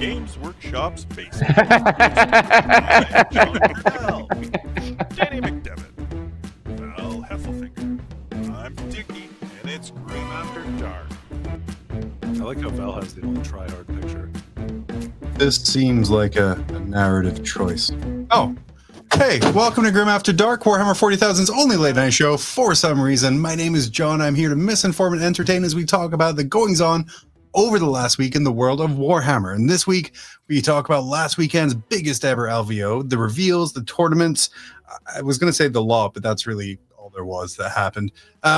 Games Workshop's basement. John Quennell, Danny McDevitt, Val Heffelfinger. I'm Dickie, and it's Grim After Dark. I like how Val has the only try-hard picture. This seems like a narrative choice. Oh, hey, welcome to Grim After Dark, Warhammer 40,000's only late-night show for some reason. My name is John. I'm here to misinform and entertain as we talk about the goings-on over the last week in the world of Warhammer. And this week, we talk about last weekend's biggest ever LVO, the reveals, the tournaments. I was going to say the lot, but that's really all there was that happened.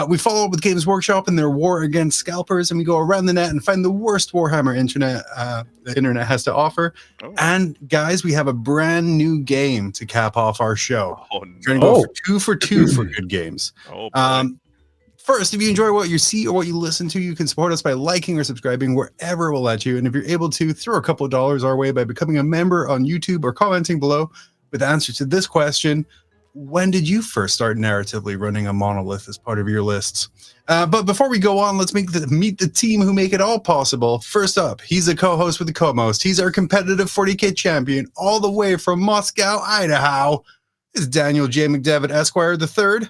We follow up with Games Workshop and their war against scalpers, and we go around the net and find the worst Warhammer internet the internet has to offer. Oh. And guys, we have a brand new game to cap off our show. Oh, no. We're going to go for 2 for good games. Oh, First, if you enjoy what you see or what you listen to, you can support us by liking or subscribing wherever we'll let you. And if you're able to, throw a couple of dollars our way by becoming a member on YouTube or commenting below with the answer to this question: when did you first start narratively running a monolith as part of your lists? But before we go on, let's meet the team who make it all possible. First up, he's a co-host with the co-most. He's our competitive 40K champion all the way from Moscow, Idaho. It's Daniel J. McDevitt, Esquire III.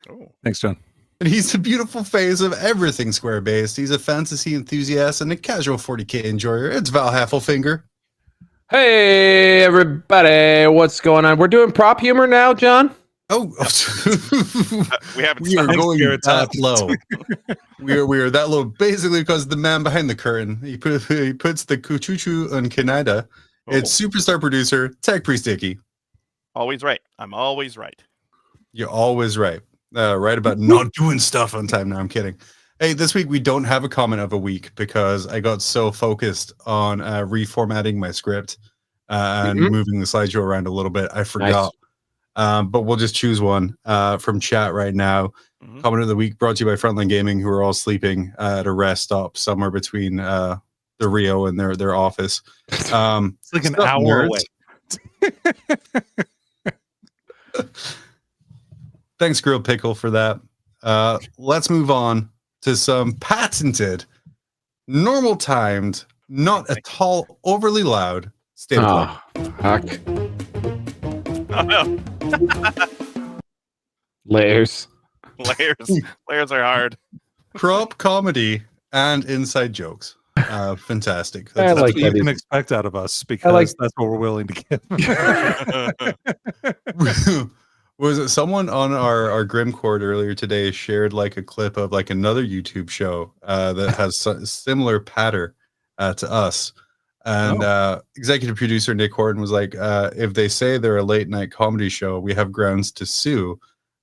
Oh, thanks, John. And he's the beautiful face of everything square-based. He's a fantasy enthusiast and a casual 40K enjoyer. It's Val Heffelfinger. Hey, everybody. What's going on? We're doing prop humor now, John? Oh, we are going that low. we are that low basically because the man behind the curtain, he puts the kuchuchu on Canada. It's superstar producer, Tech Priest Dickie. Always right. I'm always right. You're always right. Right about not doing stuff on time. No, I'm kidding. Hey, this week we don't have a comment of a week because I got so focused on reformatting my script and moving the slideshow around a little bit. I forgot. Nice. But we'll just choose one from chat right now. Comment of the week brought to you by Frontline Gaming, who are all sleeping at a rest stop somewhere between the Rio and their office. It's like an hour away. Thanks, Grilled Pickle, for that. Let's move on to some patented, normal timed, not at all overly loud state of play. Layers are hard. Prop comedy and inside jokes. Fantastic. That's what you can expect out of us because that's what we're willing to give. Was it someone on our Grimcord earlier today shared like a clip of like another YouTube show that has similar patter to us, and executive producer Nick Horton was like, if they say they're a late night comedy show, we have grounds to sue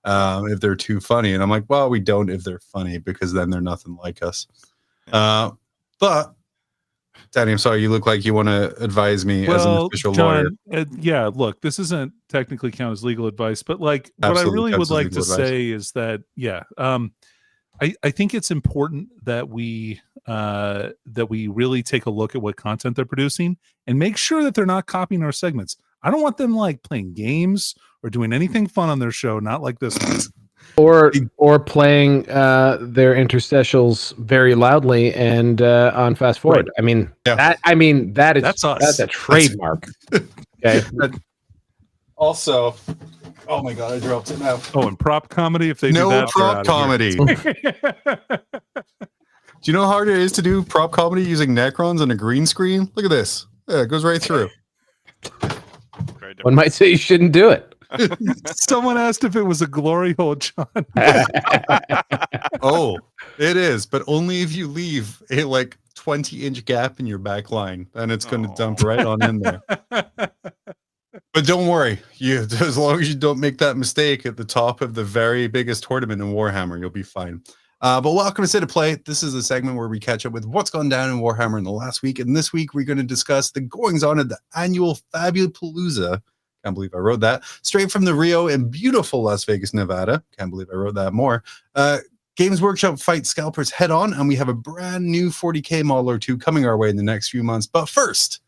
if they're too funny. And I'm like, well, we don't if they're funny, because then they're nothing like us. But Danny, I'm sorry, you look like you want to advise me as an official John, lawyer. Yeah, look, this isn't technically count as legal advice, but like what I really would like to say is that, I think it's important that we really take a look at what content they're producing and make sure that they're not copying our segments. I don't want them like playing games or doing anything fun on their show, not like this one. Or playing their interstitials very loudly and on fast forward. Right. That's a trademark. Okay. Also, oh my god, I dropped it now. Oh, and prop comedy, if they do that, prop comedy. Do you know how hard it is to do prop comedy using Necrons on a green screen? Look at this. Yeah, it goes right through. One might say you shouldn't do it. Someone asked if it was a glory hole, John. Oh, it is, but only if you leave a like 20-inch gap in your back line, then it's going to dump right on in there. But don't worry, as long as you don't make that mistake at the top of the very biggest tournament in Warhammer, you'll be fine. But welcome to State of Play. This is a segment where we catch up with what's gone down in Warhammer in the last week, and this week we're going to discuss the goings-on at the annual Fabulapalooza. Can't believe I wrote that. Straight from the Rio in beautiful Las Vegas, Nevada. Can't believe I wrote that more. Games Workshop fights scalpers head on, and we have a brand new 40K model or two coming our way in the next few months. But first,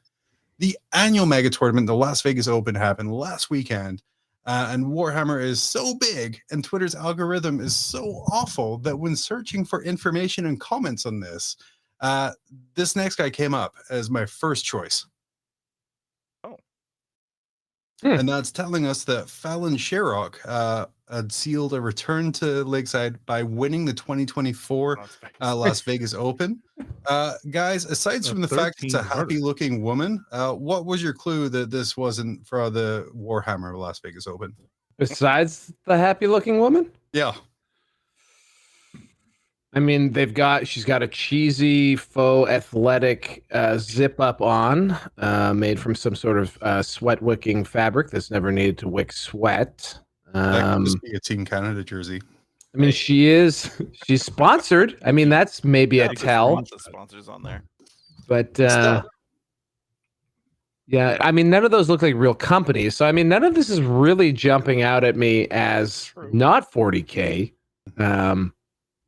the annual mega tournament, the Las Vegas Open, happened last weekend. And Warhammer is so big, and Twitter's algorithm is so awful that when searching for information and comments on this, This next guy came up as my first choice. Oh. And that's telling us that Fallon Sherrock had sealed a return to Lakeside by winning the 2024 Las Vegas Open. Guys, aside from the fact it's a happy-looking woman, what was your clue that this wasn't for the Warhammer Las Vegas Open? Besides the happy-looking woman? Yeah. I mean, she's got a cheesy faux athletic zip up on, made from some sort of sweat wicking fabric that's never needed to wick sweat. That could just be a Team Canada jersey. I mean, she's sponsored. I mean, that's maybe a tell. Lots of sponsors on there. But yeah, I mean, none of those look like real companies. So I mean, none of this is really jumping out at me as not 40K.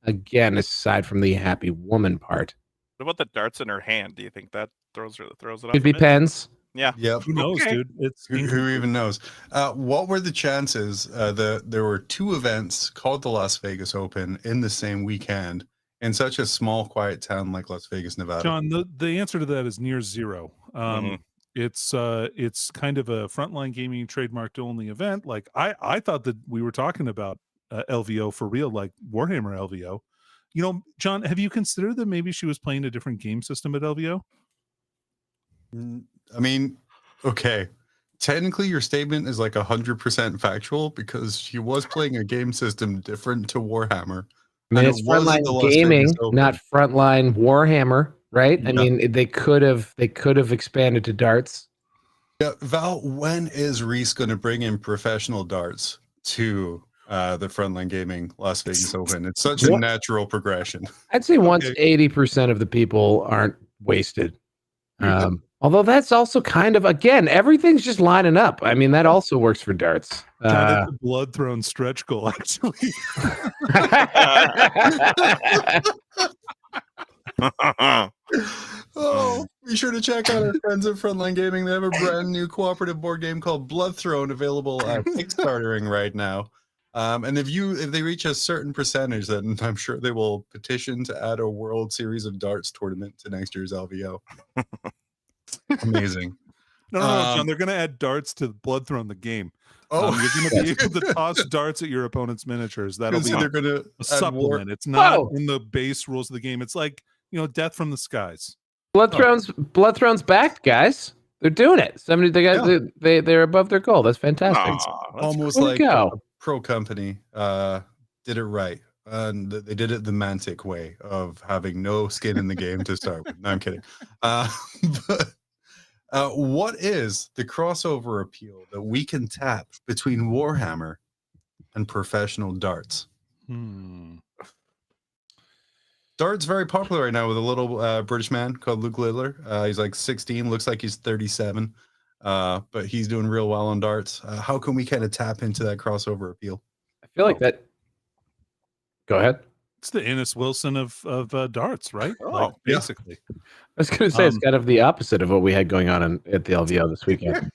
Again, aside from the happy woman part. What about the darts in her hand? Do you think that throws it off? Could be pens. Yeah. Yep. Who knows, dude? Who even knows? What were the chances there were two events called the Las Vegas Open in the same weekend in such a small, quiet town like Las Vegas, Nevada? John, the answer to that is near zero. It's kind of a Frontline Gaming trademarked only event. Like I thought that we were talking about LVO for real, like Warhammer LVO. You know, John, have you considered that maybe she was playing a different game system at LVO? I mean, okay. Technically, your statement is like 100% factual because she was playing a game system different to Warhammer. I mean, it's Frontline Gaming, not Frontline Warhammer, right? I mean, they could have expanded to darts. Yeah, Val, when is Reese going to bring in professional darts to the Frontline Gaming Las Vegas Open? It's such a natural progression. I'd say once 80% of the people aren't wasted. Although that's also kind of, again, everything's just lining up. I mean, that also works for darts. Kind of the blood thrown stretch goal, actually. Oh, be sure to check out our friends at Frontline Gaming. They have a brand new cooperative board game called Blood Throne available at Kickstartering right now. And if they reach a certain percentage, then I'm sure they will petition to add a World Series of Darts tournament to next year's LVO. Amazing. No, John, they're going to add darts to Blood Throne, the game. Oh, you're going to be able to toss darts at your opponent's miniatures. That'll be they're gonna a supplement. It's not in the base rules of the game. It's like, you know, Death from the Skies. Blood Throne's backed, guys. They're doing it. They're above their goal. That's fantastic. Almost like a pro company did it right. And they did it the Mantic way of having no skin in the game to start with. No, I'm kidding. But what is the crossover appeal that we can tap between Warhammer and professional darts? Darts very popular right now with a little British man called Luke Littler. He's like 16, looks like he's 37, but he's doing real well on darts. How can we kind of tap into that crossover appeal? I feel like that. Go ahead. It's the Ennis Wilson of darts, right? Basically. I was going to say it's kind of the opposite of what we had going on at the LVO this weekend.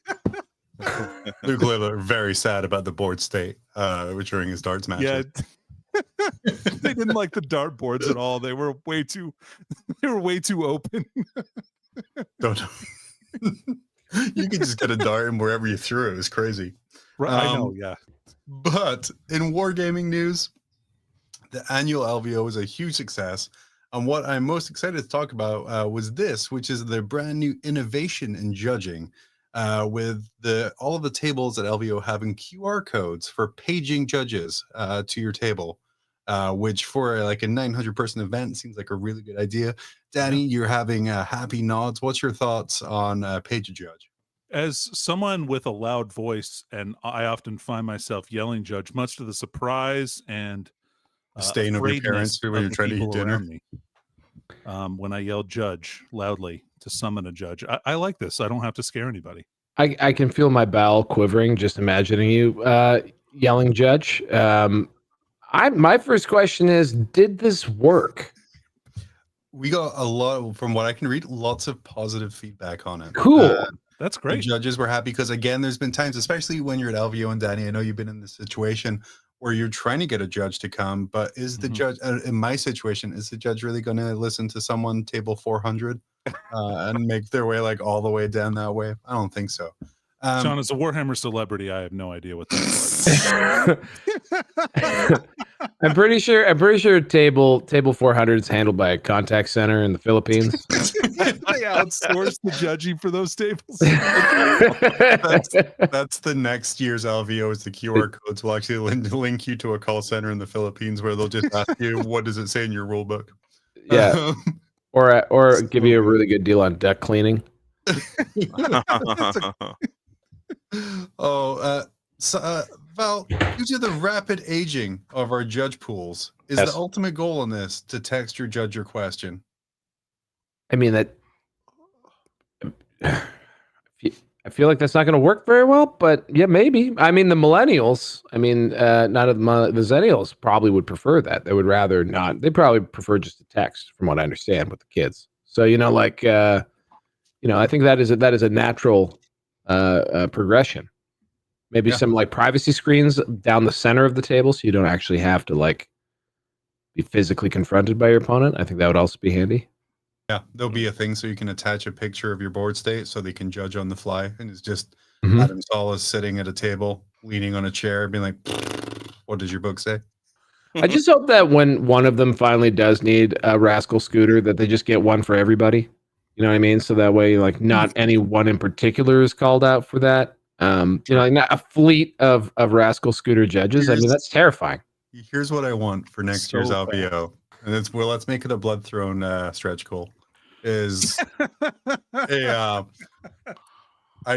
Luke Littler very sad about the board state during his darts matches. Yeah. They didn't like the dart boards at all. They were way too open. Don't you could just get a dart and wherever you threw it. It was crazy. Right, I know, yeah. But in wargaming news, the annual LVO was a huge success. And what I'm most excited to talk about was this, which is the brand new innovation in judging, with all of the tables at LVO having QR codes for paging judges to your table, which for like a 900-person event seems like a really good idea. Danny, you're having happy nods. What's your thoughts on page a judge? As someone with a loud voice, and I often find myself yelling judge, much to the surprise and disdain of your parents when you're trying to eat dinner. When I yell judge loudly to summon a judge. I like this. I don't have to scare anybody. I can feel my bowel quivering just imagining you yelling judge. My first question is, did this work? We got a lot, from what I can read, lots of positive feedback on it. Cool. That's great. The judges were happy because, again, there's been times, especially when you're at LVO, and Danny, I know you've been in this situation where you're trying to get a judge to come, but is the judge, in my situation, is the judge really going to listen to someone table 400 and make their way like all the way down that way? I don't think so. Sean, as a Warhammer celebrity, I have no idea what that's like. I'm pretty sure table 400 is handled by a contact center in the Philippines. They outsource the judging for those tables. That's the next year's LVO. Is the QR codes will actually link you to a call center in the Philippines where they'll just ask you, what does it say in your rule book? Yeah, or give you a really good deal on deck cleaning. Val, due to the rapid aging of our judge pools, is the ultimate goal in this to text your judge your question? I mean, that I feel like that's not going to work very well, but yeah, maybe. I mean, the millennials, not the zennials probably would prefer that. They would rather not. They probably prefer just a text, from what I understand, with the kids. So, I think that is a natural progression. Maybe some like privacy screens down the center of the table, so you don't actually have to like be physically confronted by your opponent. I think that would also be handy. Yeah, there'll be a thing so you can attach a picture of your board state so they can judge on the fly. And it's just Adam Solis sitting at a table, leaning on a chair, being like, what does your book say? I just hope that when one of them finally does need a rascal scooter, that they just get one for everybody. You know what I mean? So that way, like, not any one in particular is called out for that. Not a fleet of rascal scooter judges. That's terrifying. Here's what I want for next year's LVO. And it's, let's make it a blood throne stretch goal. Is I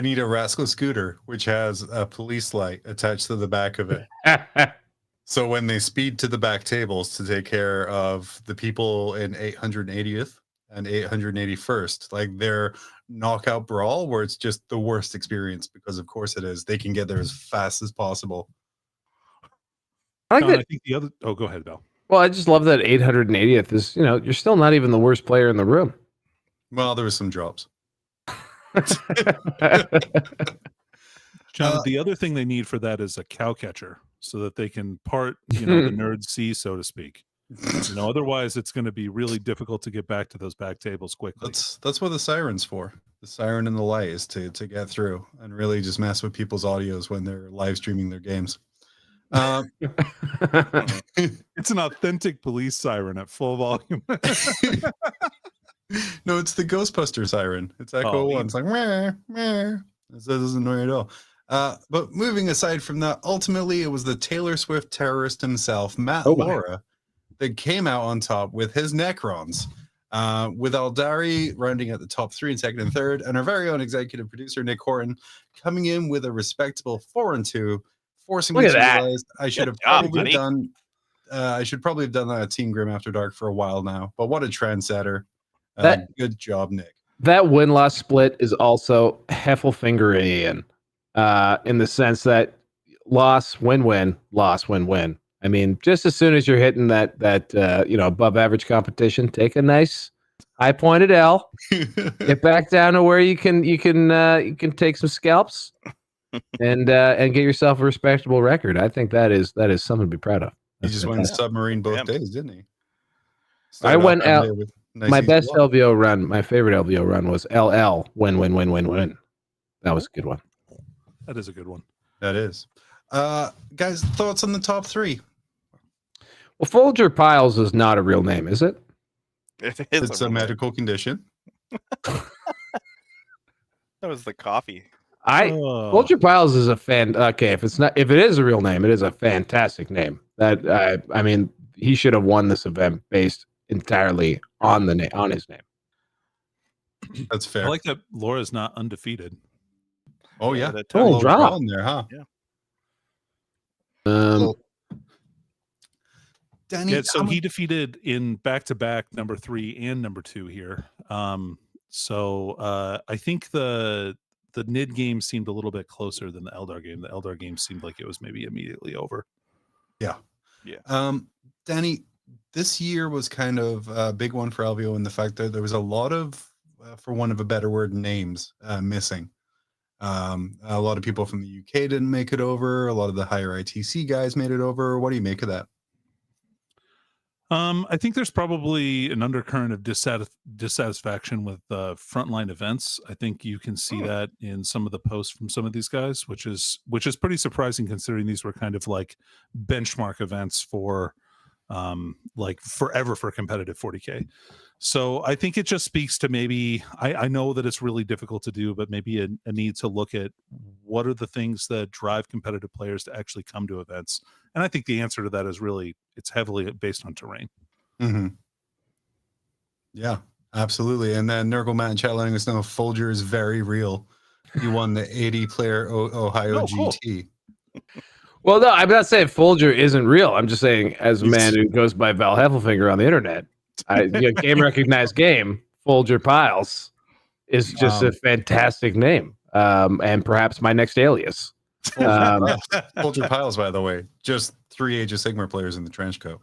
need a rascal scooter which has a police light attached to the back of it. So when they speed to the back tables to take care of the people in 880th and 881st, like their knockout brawl, where it's just the worst experience, because of course it is. They can get there as fast as possible. I like that. I think the other. Oh, go ahead, Bill. Well, I just love that 880th is. You're still not even the worst player in the room. Well, there was some drops. John, the other thing they need for that is a cow catcher, so that they can part, the nerd sea, so to speak. Otherwise it's going to be really difficult to get back to those back tables quickly. That's what the siren's for. The siren and the light is to get through and really just mess with people's audios when they're live streaming their games. It's an authentic police siren at full volume. No, it's the Ghostbuster siren. It's Echo 1. It's like, meh, meh. That doesn't annoy at all. But moving aside from that, ultimately it was the Taylor Swift terrorist himself, Matt Laura, that came out on top with his Necrons, with Aldari rounding at the top 3 and second and third, and our very own executive producer, Nick Horton, coming in with a respectable 4 and 2, forcing me to realize I should have probably done that Team Grim After Dark for a while now. But what a trendsetter. Good job, Nick. That win-loss split is also Heffelfingerian, in the sense that loss, win-win, loss, win-win. Just as soon as you're hitting that above average competition, take a nice high pointed L, get back down to where you can take some scalps and get yourself a respectable record. I think that is something to be proud of. He just went submarine both days, didn't he? I went out. My best LVO run, my favorite LVO run was LL win. That was a good one. That is a good one. That is. Guys, thoughts on the top 3? Well, Folger Piles is not a real name, is it? It's a medical condition. That was the coffee. Folger Piles is a okay, if it is a real name, it is a fantastic name. That he should have won this event based entirely on his name. That's fair. I like that Laura's not undefeated. Oh yeah, draw in there, huh? Yeah. Danny, so he defeated in back-to-back number 3 and number 2 here. So I think the NID game seemed a little bit closer than the Eldar game. The Eldar game seemed like it was maybe immediately over. Yeah. Danny, this year was kind of a big one for LVO in the fact that there was a lot of, for want of a better word, names missing. A lot of people from the UK didn't make it over. A lot of the higher ITC guys made it over. What do you make of that? I think there's probably an undercurrent of dissatisfaction with frontline events. I think you can see that in some of the posts from some of these guys, which is pretty surprising considering these were kind of like benchmark events for like forever for competitive 40K. So I think it just speaks to maybe I know that it's really difficult to do, but maybe a need to look at what are the things that drive competitive players to actually come to events. And I think the answer to that is really it's heavily based on terrain. Mm-hmm. Yeah, absolutely. And then Nurgle Matt and chat letting us know Folger is very real. He won the 80-player Ohio GT. Well, no, I'm not saying Folger isn't real. I'm just saying, as a man who goes by Val Heffelfinger on the internet, game recognized game, Folger Piles is just a fantastic name, and perhaps my next alias. Folger Piles, by the way, just 3 Age of Sigmar players in the trench coat.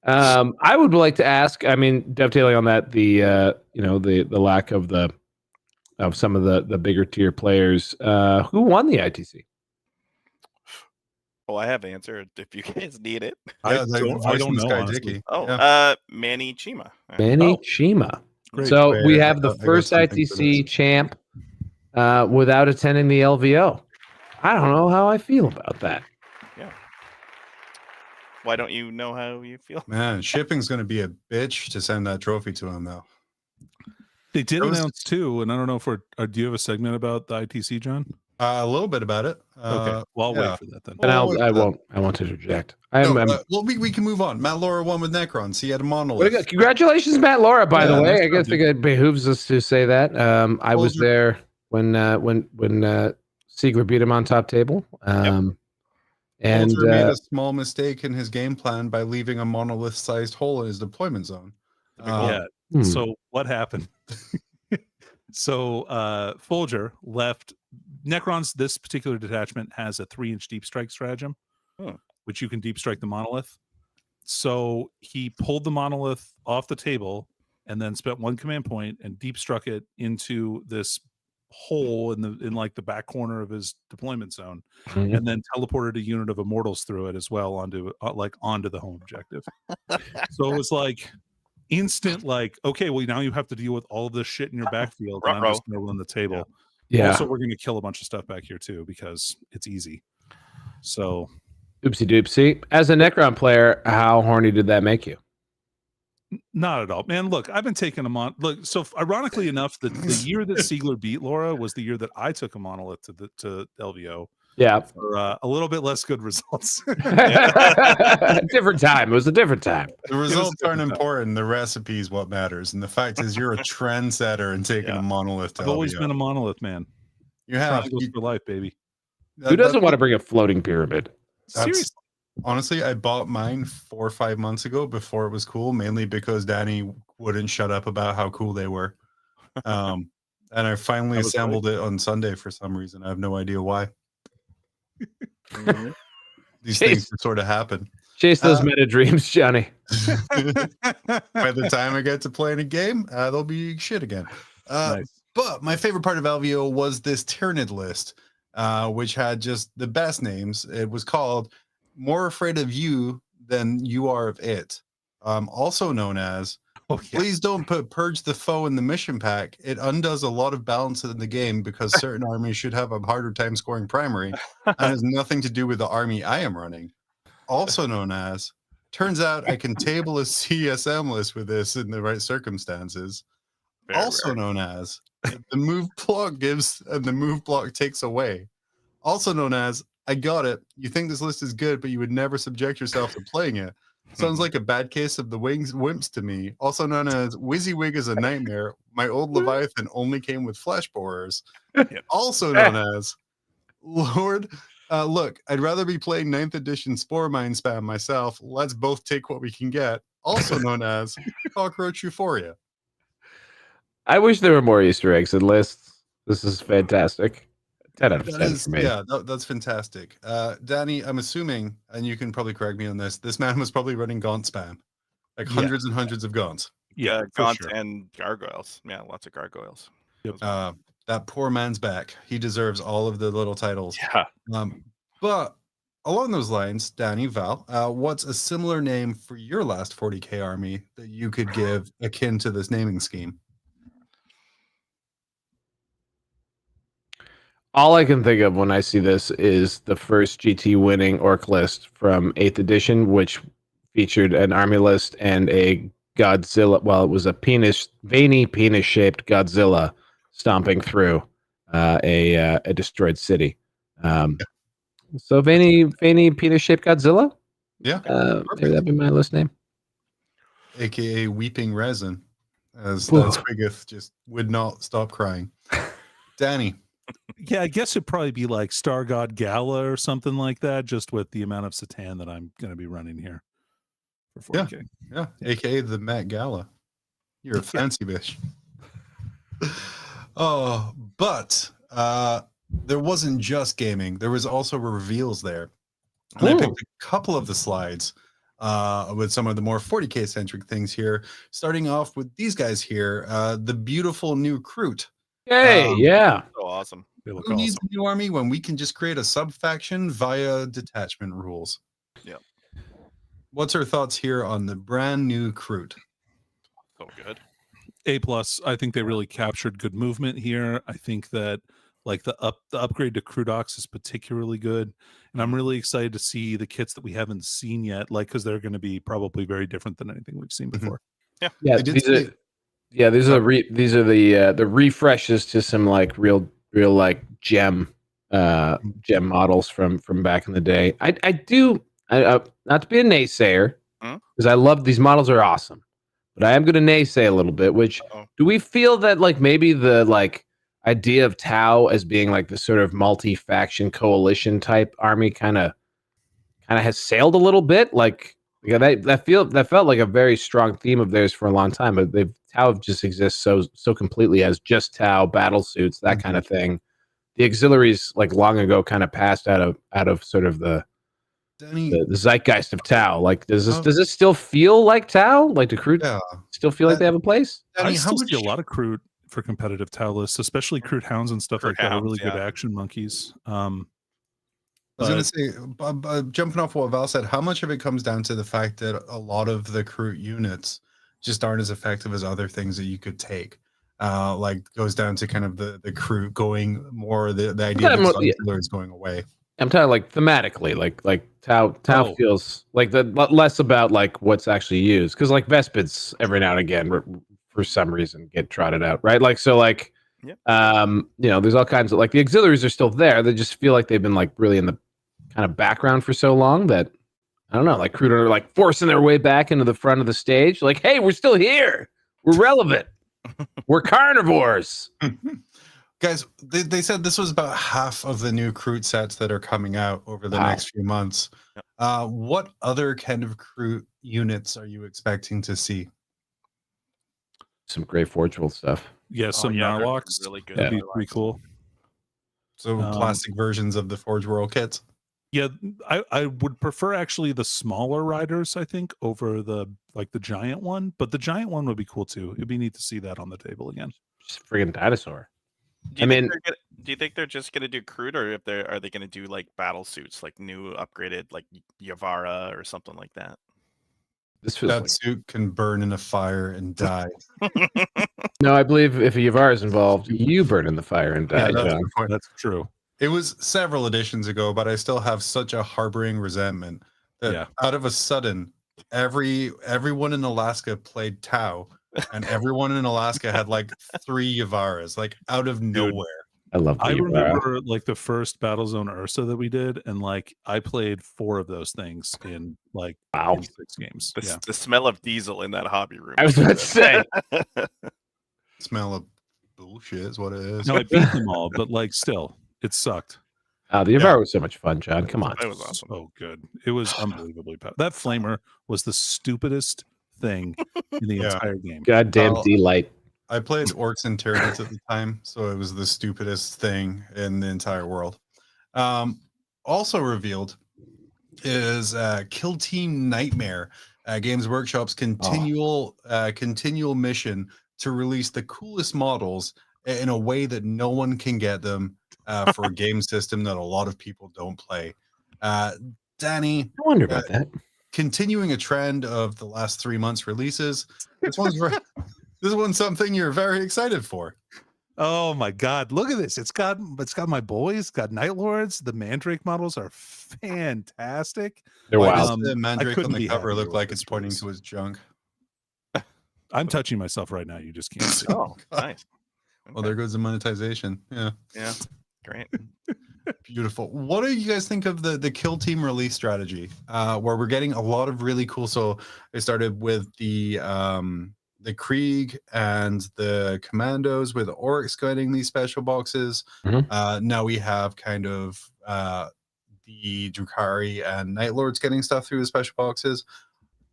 I would like to ask. I mean, dovetailing on that, the lack of some of the bigger tier players, who won the ITC? Well, I have answered if you guys need it. I don't know. Dickie. Manny Chima. Manny Chima. Great. So we have the first ITC champ without attending the LVO. I don't know how I feel about that. Yeah. Why don't you know how you feel? Man, shipping's going to be a bitch to send that trophy to him, though. They did announce too, and I don't know if do you have a segment about the ITC, John? A little bit about it. Okay, well, I'll wait for that then. And I won't interject. Well, we can move on. Matt Laura won with Necron, so he had a monolith. Congratulations, Matt Laura, by the way. I guess it behooves us to say that. I was there when Siegler beat him on top table. And made a small mistake in his game plan by leaving a monolith-sized hole in his deployment zone. So what happened? So Folger left. Necron's this particular detachment has a 3-inch deep strike stratagem, which you can deep strike the monolith. So he pulled the monolith off the table and then spent 1 command point and deep struck it into this hole in like the back corner of his deployment zone, and then teleported a unit of immortals through it as well onto the home objective. So it was like instant, like, okay, well now you have to deal with all of this shit in your backfield, and I'm just gonna run the table. Yeah. Also, we're gonna kill a bunch of stuff back here too because it's easy. So, oopsie doopsie. As a Necron player, how horny did that make you? Not at all, man. Look, I've been taking him on. Look, so ironically enough, the year that Siegler beat Laura was the year that I took a monolith to LVO. Yeah, for a little bit less good results. Different time. It was a different time. The results aren't important. The recipe is what matters. And the fact is, you're a trendsetter and taking a monolith to I've always been a monolith man. You have for life, baby. Who doesn't want to bring a floating pyramid? Seriously. Honestly, I bought mine 4 or 5 months ago before it was cool, mainly because Danny wouldn't shut up about how cool they were. And I finally assembled it on Sunday for some reason. I have no idea why. These things sort of happen. Chase those meta dreams, Johnny. By the time I get to playing a game, they'll be shit again. Nice. But my favorite part of LVO was this Tyrannid list, which had just the best names. It was called More Afraid of You Than You Are of It. Also known as Please don't put Purge the Foe in the mission pack. It undoes a lot of balance in the game because certain armies should have a harder time scoring primary and has nothing to do with the army I am running. Also known as, turns out I can table a CSM list with this in the right circumstances. Also known as, the move block gives and the move block takes away. Also known as, I got it. You think this list is good, but you would never subject yourself to playing it. Sounds like a bad case of the wimps to me. Also known as WYSIWYG is a nightmare. My old Leviathan only came with flesh borers. Also known as Lord. Look, I'd rather be playing 9th edition Spore Mine spam myself. Let's both take what we can get. Also known as Cockroach Euphoria. I wish there were more Easter eggs in lists. This is fantastic. 10 out of 10 for me. Yeah, that's fantastic. Danny, I'm assuming, and you can probably correct me on this man was probably running Gaunt spam. Like hundreds and hundreds of Gaunts. Yeah, Gaunts and gargoyles. Yeah, lots of gargoyles. Yep. That poor man's back. He deserves all of the little titles. Yeah. But along those lines, Danny, Val, what's a similar name for your last 40k army that you could give akin to this naming scheme? All I can think of when I see this is the first GT winning orc list from 8th edition, which featured an army list and a Godzilla. Well, it was a veiny penis-shaped Godzilla stomping through a destroyed city. So veiny penis-shaped Godzilla. Yeah, maybe that'd be my list name. AKA Weeping Resin, as Squiggoth just would not stop crying. Danny. Yeah, I guess it'd probably be like Star God Gala or something like that, just with the amount of Satan that I'm going to be running here for 40K. Yeah, AKA the Met Gala. You're a fancy bitch. Oh, but there wasn't just gaming. There was also reveals there. And I picked a couple of the slides with some of the more 40K centric things here, starting off with these guys here, the beautiful new Kroot. Hey, yeah. So awesome. They look Who needs awesome. a new army when we can just create a sub-faction via detachment rules? Yeah. What's our thoughts here on the brand new Kroot? So good. A+. I think they really captured good movement here. I think that like the upgrade to Crudox is particularly good, and I'm really excited to see the kits that we haven't seen yet, like because they're going to be probably very different than anything we've seen before. Yeah, these are the refreshes to some like real like gem models from back in the day. I not to be a naysayer, because I love these models are awesome, but I am going to naysay a little bit. Which do we feel that like maybe the like idea of Tau as being like the sort of multi-faction coalition type army kind of has sailed a little bit? Like that felt like a very strong theme of theirs for a long time, but Tau just exists so completely as just Tau battle suits, that kind of thing. The auxiliaries like long ago kind of passed out of sort of the zeitgeist of Tau. Like does this still feel like Tau? Like the Kroot still feel like they have a place? I still see a lot of Kroot for competitive Tau lists, especially Kroot Hounds and stuff like that are really good action monkeys. I was going to say, jumping off what Val said, how much of it comes down to the fact that a lot of the Kroot units just aren't as effective as other things that you could take? Like goes down to kind of the Kroot going more, the idea that Sunflower is going away. I'm talking like thematically, like Tau feels like the less about like what's actually used, because like Vespids every now and again for some reason get trotted out, right? Like so like there's all kinds of like the auxiliaries are still there. They just feel like they've been like really in the kind of background for so long that I don't know, like Kroot are like forcing their way back into the front of the stage. Like, hey, we're still here. We're relevant. We're carnivores. Guys, they said this was about half of the new Kroot sets that are coming out over the next few months. What other kind of Kroot units are you expecting to see? Some great Forge World stuff. Yeah, some Narlocks. Really good. That'd be pretty cool. So plastic versions of the Forge World kits. Yeah, I would prefer actually the smaller riders, I think, over the giant one. But the giant one would be cool too. It'd be neat to see that on the table again. Just friggin' dinosaur. Do you think they're just gonna do Kroot, or are they gonna do like battle suits, like new upgraded like Yavara or something like that? That suit can burn in a fire and die. No, I believe if a Yavara is involved, you burn in the fire and die. That's true. It was several editions ago, but I still have such a harboring resentment that out of a sudden, everyone in Alaska played Tau, and everyone in Alaska had like 3 Yavaras, like out of nowhere. I love. I remember like the first Battlezone Ursa that we did, and like I played 4 of those things in like 6 games. The smell of diesel in that hobby room. I was about to say, smell of bullshit is what it is. No, I beat them all, but like still. It sucked. The Yavara was so much fun, John. Come on. It was awesome. So good. It was unbelievably powerful. That flamer was the stupidest thing in the entire game. Goddamn delight. I played Orcs and Tyranids at the time, so it was the stupidest thing in the entire world. Also revealed is Kill Team Nightmare, Games Workshop's continual mission to release the coolest models in a way that no one can get them for a game system that a lot of people don't play. Danny, I wonder about that. Continuing a trend of the last 3 months releases, this one's something you're very excited for. Oh my God! Look at this. It's got my boys. It's got Night Lords. The Mandrake models are fantastic. They're Why wild. does the Mandrake on the cover look like it's pointing to his junk? I'm touching myself right now. You just can't see. Oh, nice. Okay. Well, there goes the monetization. Yeah. Yeah. Great. Beautiful. What do you guys think of the kill team release strategy? Where we're getting a lot of really cool. So I started with the Krieg and the Commandos with Oryx getting these special boxes. Mm-hmm. Now we have kind of the Drukhari and Night Lords getting stuff through the special boxes.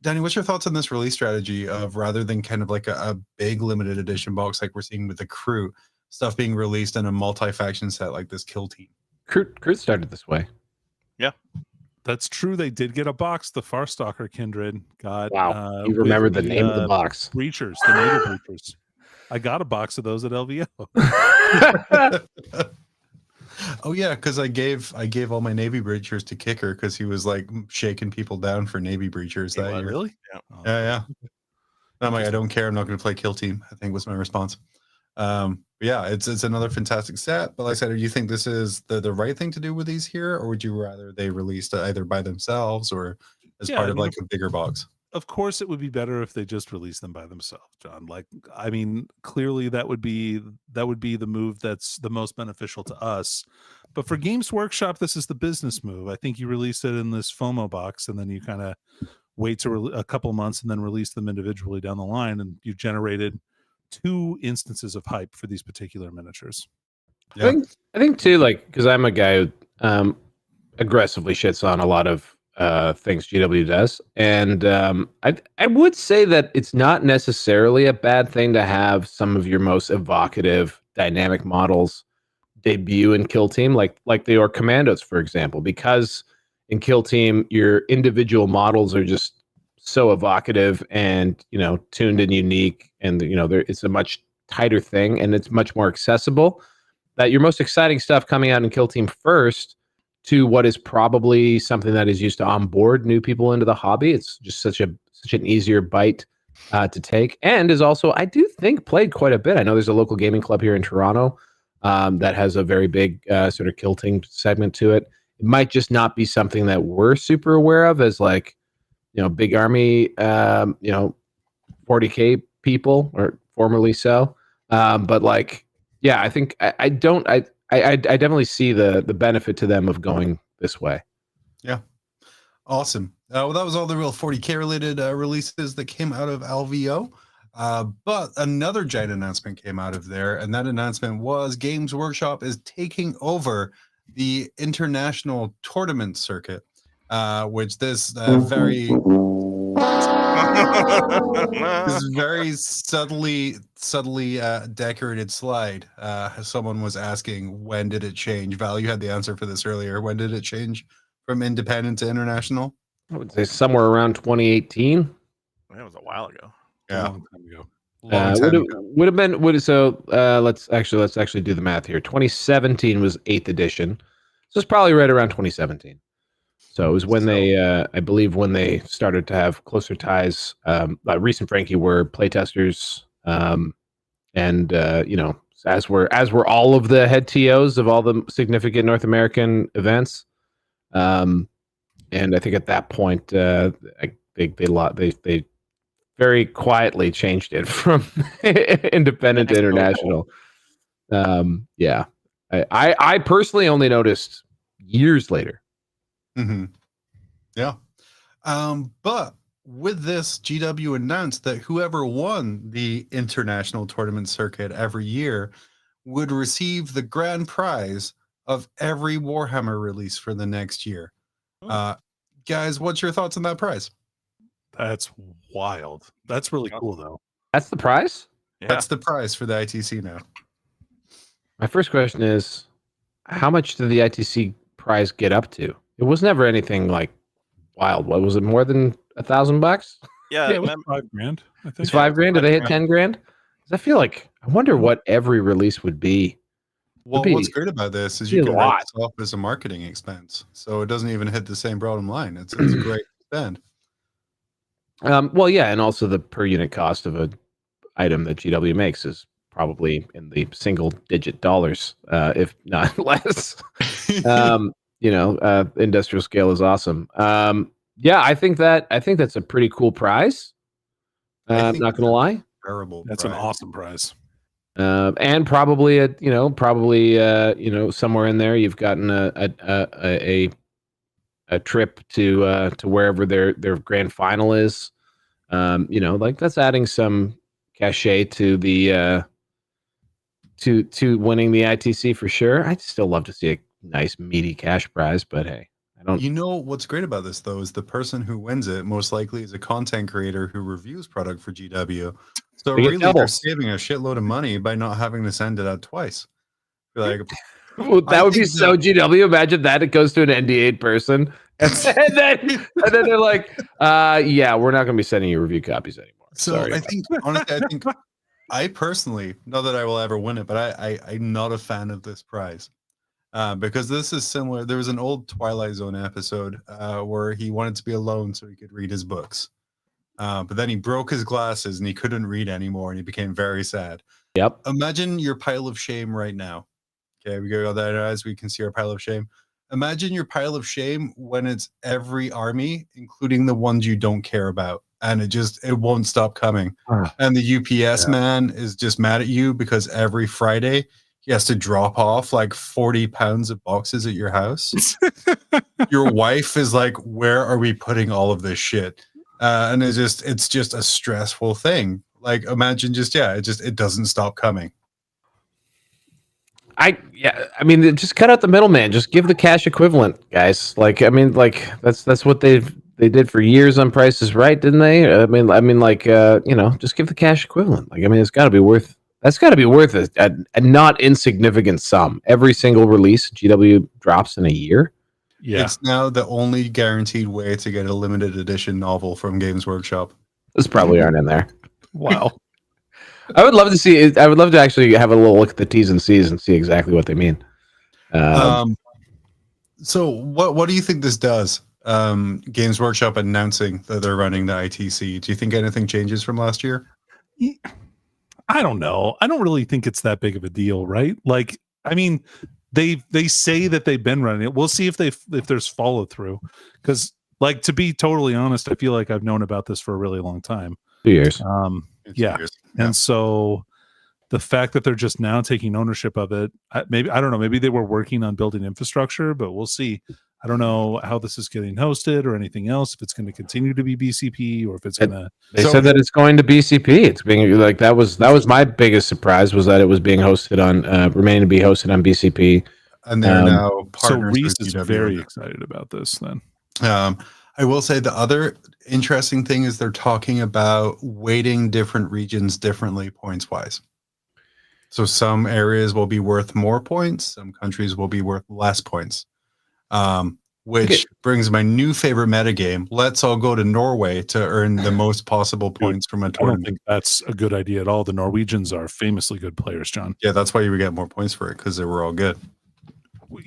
Danny, what's your thoughts on this release strategy of rather than kind of like a big limited edition box like we're seeing with the Crew, stuff being released in a multi-faction set like this kill team? Crew started this way. Yeah. That's true. They did get a box. The Farstalker Kindred got. Wow. You remember the name of the box. Breachers, the native Breachers. I got a box of those at LVO. Oh yeah, because I gave all my Navy Breachers to Kicker because he was like shaking people down for Navy Breachers that year. Really? Yeah. Oh, Yeah. I'm like, I don't care. I'm not going to play Kill Team, I think was my response. Yeah, it's another fantastic set. But like I said, do you think this is the right thing to do with these here, or would you rather they released either by themselves or as part of like a bigger box? Of course, it would be better if they just released them by themselves, John. Like, I mean, clearly that would be the move that's the most beneficial to us. But for Games Workshop, this is the business move. I think you release it in this FOMO box, and then you kind of wait to a couple months and then release them individually down the line, and you've generated 2 instances of hype for these particular miniatures. Yeah. I think too, like, because I'm a guy who aggressively shits on a lot of things GW does, and I would say that it's not necessarily a bad thing to have some of your most evocative dynamic models debut in Kill Team, like the Orc Commandos, for example, because in Kill Team your individual models are just so evocative and tuned and unique, and it's a much tighter thing and it's much more accessible. That your most exciting stuff coming out in Kill Team first to what is probably something that is used to onboard new people into the hobby. It's just such an easier bite to take, and is also, I do think, played quite a bit. I know there's a local gaming club here in Toronto that has a very big sort of Kill Team segment to it. It might just not be something that we're super aware of as like, big army, 40K people, or formerly so. But like, yeah, I think I definitely see the benefit to them of going this way. Yeah. Awesome. Well, that was all the real 40K related releases that came out of LVO. But another giant announcement came out of there, and that announcement was Games Workshop is taking over the international tournament circuit, which this very subtly decorated slide. Someone was asking, when did it change? Val, you had the answer for this earlier. When did it change from independent to international? I would say somewhere around 2018. That was a while ago. Yeah. A long time ago. Let's actually do the math here. 2017 was 8th edition, so it's probably right around 2017. So it was when they, I believe, when they started to have closer ties. Recent Frankie were playtesters, and as were all of the head TOs of all the significant North American events. And I think at that point, they very quietly changed it from independent to international. Yeah, I personally only noticed years later. Mm-hmm. Yeah. But with this, GW announced that whoever won the international tournament circuit every year would receive the grand prize of every Warhammer release for the next year. Guys, what's your thoughts on that prize? That's wild. That's really cool, though. That's the prize? Yeah. That's the prize for the ITC now. My first question is, how much did the ITC prize get up to? It was never anything like wild. What was it? More than $1,000? Yeah, Yeah, it was $5,000. I think It's $5,000. Did they hit $10,000? I feel like I wonder what every release would be. Well, what's great about this is you can write this off as a marketing expense, so it doesn't even hit the same bottom line. It's a great spend. Well, yeah, and also the per unit cost of an item that GW makes is probably in the single digit dollars, if not less. Industrial scale is awesome. Yeah, I think that's a pretty cool prize. I'm not gonna lie. Terrible. That's an awesome prize. And probably somewhere in there you've gotten a trip to wherever their grand final is. That's adding some cachet to the to winning the ITC for sure. I'd still love to see a nice meaty cash prize, but hey, I don't. You know what's great about this though is the person who wins it most likely is a content creator who reviews product for GW. So really, they're saving a shitload of money by not having to send it out twice. Like, well, that would be so GW. Imagine that it goes to an NDA person, and then they're like, "Yeah, we're not going to be sending you review copies anymore." So sorry I think, honestly, I personally, not that I will ever win it, but I'm not a fan of this prize because this is similar. There was an old Twilight Zone episode where he wanted to be alone so he could read his books. But then he broke his glasses and he couldn't read anymore and he became very sad. Yep. Imagine your pile of shame right now. Okay, we got that as we can see our pile of shame. Imagine your pile of shame when it's every army, including the ones you don't care about. And it won't stop coming. And the UPS man is just mad at you because every Friday he has to drop off like 40 pounds of boxes at your house. Your wife is like, where are we putting all of this shit? And it's just a stressful thing. Like imagine it doesn't stop coming. Just cut out the middleman. Just give the cash equivalent, guys. That's what they did for years on Price is Right, didn't they? Just give the cash equivalent. It's got to be worth. That's got to be worth a not insignificant sum. Every single release GW drops in a year. Yeah. It's now the only guaranteed way to get a limited edition novel from Games Workshop. Those probably aren't in there. Wow. I would love to see it. I would love to actually have a little look at the T's and C's and see exactly what they mean. So what do you think this does? Games Workshop announcing that they're running the ITC. Do you think anything changes from last year? I don't know. I don't really think it's that big of a deal, right? They say that they've been running it. We'll see if there's follow through. Because, to be totally honest, I feel like I've known about this for a really long time. 2 years. Yeah. And so the fact that they're just now taking ownership of it, I don't know. Maybe they were working on building infrastructure, but we'll see. I don't know how this is getting hosted or anything else. If it's going to continue to be BCP or if it's going to. They said that it's going to BCP. It's being that was my biggest surprise was that it was being hosted on remaining to be hosted on BCP. And they're now partners. So Reese is very excited about this. Then I will say the other interesting thing is they're talking about weighting different regions differently points wise. So some areas will be worth more points. Some countries will be worth less points. Which brings my new favorite metagame. Let's all go to Norway to earn the most possible points from a tournament. I don't think that's a good idea at all. The Norwegians are famously good players, John. Yeah, that's why you would get more points for it, because they were all good.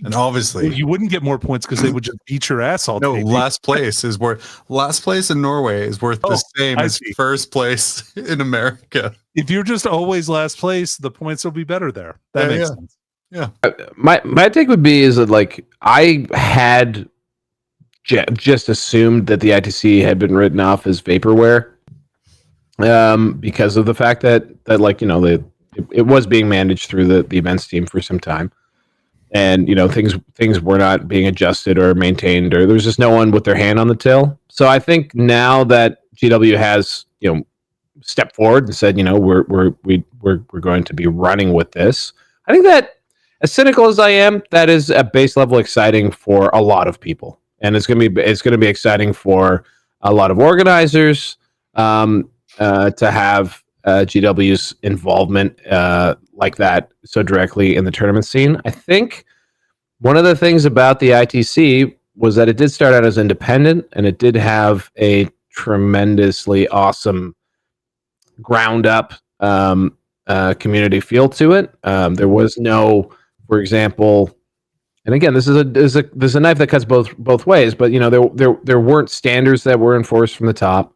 And obviously, you wouldn't get more points because they would just beat your ass all day. No, last place in Norway is worth the same as first place in America. If you're just always last place, the points will be better there. That makes sense. Yeah. My take would be is that I had just assumed that the ITC had been written off as vaporware, because of the fact that it was being managed through the events team for some time, and things were not being adjusted or maintained, or there was just no one with their hand on the till. So I think now that GW has stepped forward and said we're going to be running with this, I think that, as cynical as I am, that is at base level exciting for a lot of people, and it's going to be exciting for a lot of organizers to have GW's involvement like that so directly in the tournament scene. I think one of the things about the ITC was that it did start out as independent, and it did have a tremendously awesome ground up community feel to it. There was no, for example, and again, this is a knife that cuts both ways. But there weren't standards that were enforced from the top,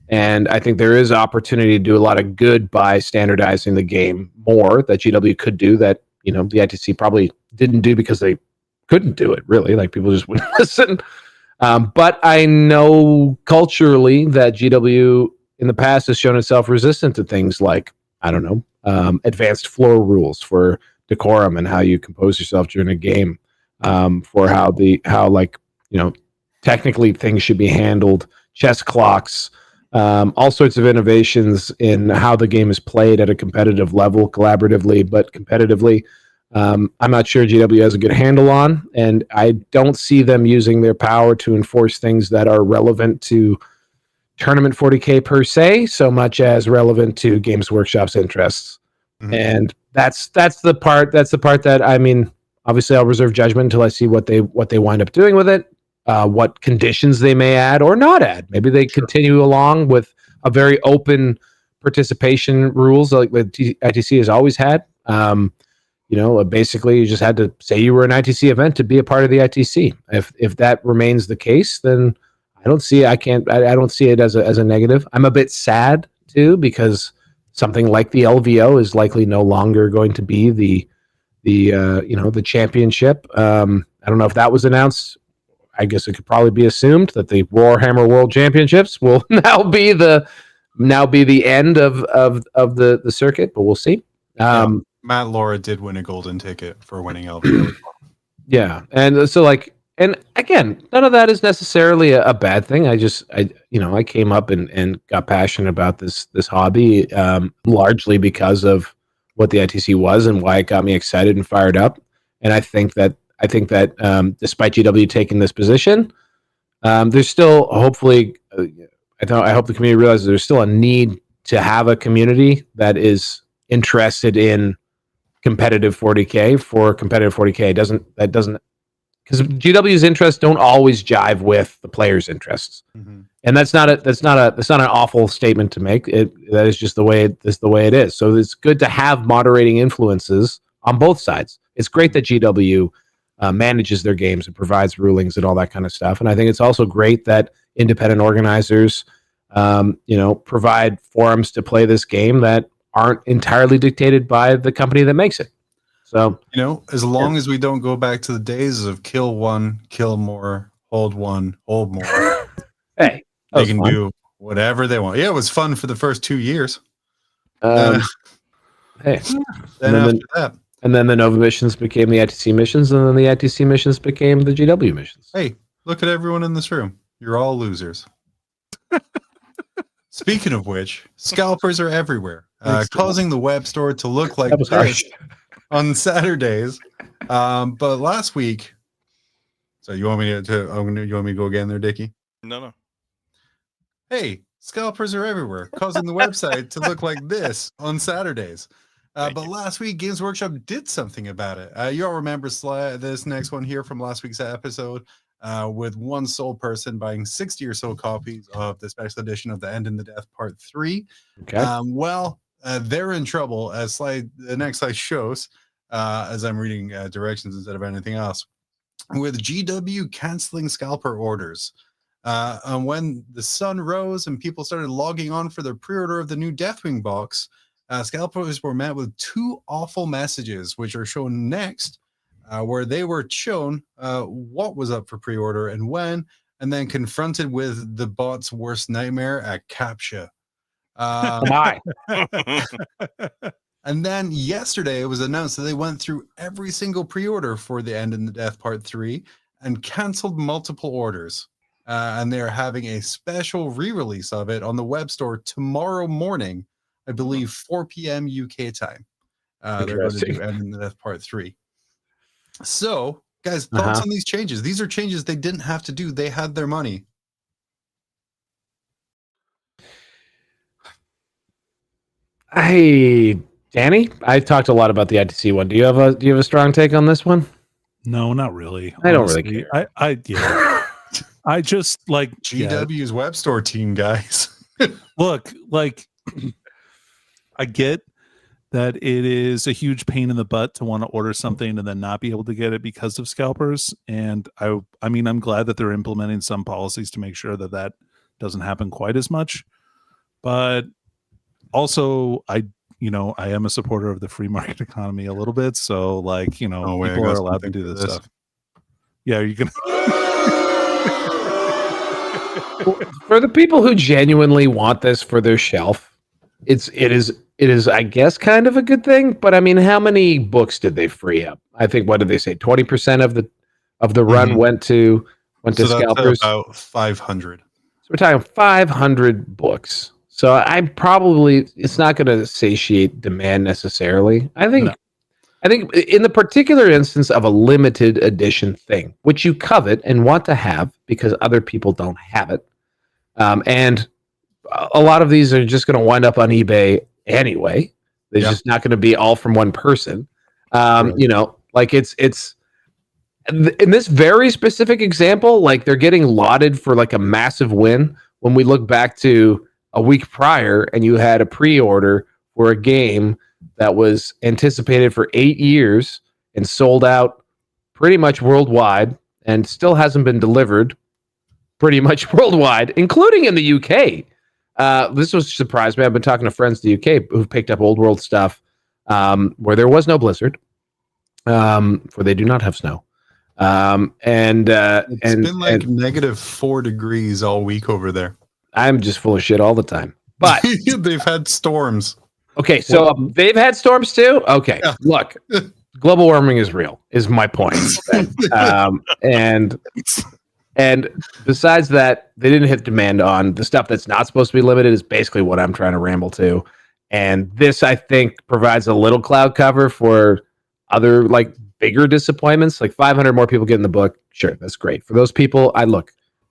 and I think there is opportunity to do a lot of good by standardizing the game more that GW could do that the ITC probably didn't do because they couldn't do it really. Like people just wouldn't listen. But I know culturally that GW in the past has shown itself resistant to things like, I don't know, advanced floor rules for decorum and how you compose yourself during a game, for how technically things should be handled, chess clocks, all sorts of innovations in how the game is played at a competitive level, collaboratively, but competitively. I'm not sure GW has a good handle on, and I don't see them using their power to enforce things that are relevant to tournament 40K per se, so much as relevant to Games Workshop's interests. Mm-hmm. And that's the part that, I mean, obviously I'll reserve judgment until I see what they wind up doing with it, what conditions they may add or not add. Maybe they continue along with a very open participation rules like the ITC has always had. Basically you just had to say you were an ITC event to be a part of the ITC. If that remains the case, then I don't see it as a negative. I'm a bit sad too, because something like the LVO is likely no longer going to be the championship. I don't know if that was announced. I guess it could probably be assumed that the Warhammer World Championships will now be the end of the circuit, but we'll see. Matt Laura did win a golden ticket for winning LVO. Yeah, and so and again, none of that is necessarily a bad thing. I came up and got passionate about this hobby, largely because of what the ITC was and why it got me excited and fired up. And I think that despite GW taking this position, there's still hopefully, I hope the community realizes there's still a need to have a community that is interested in competitive 40K for competitive 40K. Because GW's interests don't always jive with the players' interests, and that's not an awful statement to make. That is just the way it is. So it's good to have moderating influences on both sides. It's great that GW manages their games and provides rulings and all that kind of stuff. And I think it's also great that independent organizers, provide forums to play this game that aren't entirely dictated by the company that makes it. So, as long as we don't go back to the days of kill one, kill more, hold one, hold more. Hey, they can do whatever they want. Yeah, it was fun for the first 2 years. Hey, then after that. And then the Nova missions became the ITC missions, and then the ITC missions became the GW missions. Hey, look at everyone in this room. You're all losers. Speaking of which, scalpers are everywhere, causing the web store to look like this on Saturdays. But last week, so you want me to go again there, Dickie? No. Hey, scalpers are everywhere, causing the website to look like this on Saturdays. But last week, Games Workshop did something about it. You all remember this next one here from last week's episode, with one sole person buying 60 or so copies of the special edition of The End in the Death Part 3. Okay. They're in trouble, as the next slide shows, as I'm reading directions instead of anything else, with GW canceling scalper orders. And when the sun rose and people started logging on for their pre-order of the new Deathwing box, scalpers were met with two awful messages, which are shown next, where they were shown what was up for pre-order and when, and then confronted with the bot's worst nightmare, a CAPTCHA. And then yesterday it was announced that they went through every single pre-order for The End in the Death Part 3 and canceled multiple orders. And they're having a special re-release of it on the web store tomorrow morning, I believe 4 p.m. UK time. They're going to do End in the Death Part 3. So, guys, thoughts on these changes? These are changes they didn't have to do. They had their money. Hey, Danny, I talked a lot about the ITC one. Do you have a strong take on this one? No, not really. I don't really care. I just like GW's web store team, guys. Look, like I get that it is a huge pain in the butt to want to order something and then not be able to get it because of scalpers. And I mean, I'm glad that they're implementing some policies to make sure that that doesn't happen quite as much. But also, I am a supporter of the free market economy a little bit. So, like, people are allowed to do this stuff. Yeah, are you gonna? For the people who genuinely want this for their shelf, it is, I guess, kind of a good thing. But I mean, how many books did they free up? I think, what did they say? 20% of the run went to scalpers. About 500. So we're talking 500 books. So it's not going to satiate demand necessarily. I think in the particular instance of a limited edition thing, which you covet and want to have because other people don't have it, and a lot of these are just going to wind up on eBay anyway. They're just not going to be all from one person. Like it's in this very specific example, like they're getting lauded for like a massive win when we look back to a week prior and you had a pre-order for a game that was anticipated for 8 years and sold out pretty much worldwide and still hasn't been delivered pretty much worldwide, including in the UK. This was surprised me. I've been talking to friends in the UK who've picked up old world stuff where there was no blizzard, for they do not have snow. It's been like -4 degrees all week over there. I'm just full of shit all the time. But they've had storms. Okay, so they've had storms too? Okay, yeah. Look, global warming is real, is my point. And besides that, they didn't hit demand on the stuff that's not supposed to be limited is basically what I'm trying to ramble to. And this, I think, provides a little cloud cover for other, like, bigger disappointments. Like 500 more people get in the book. Sure, that's great. For those people,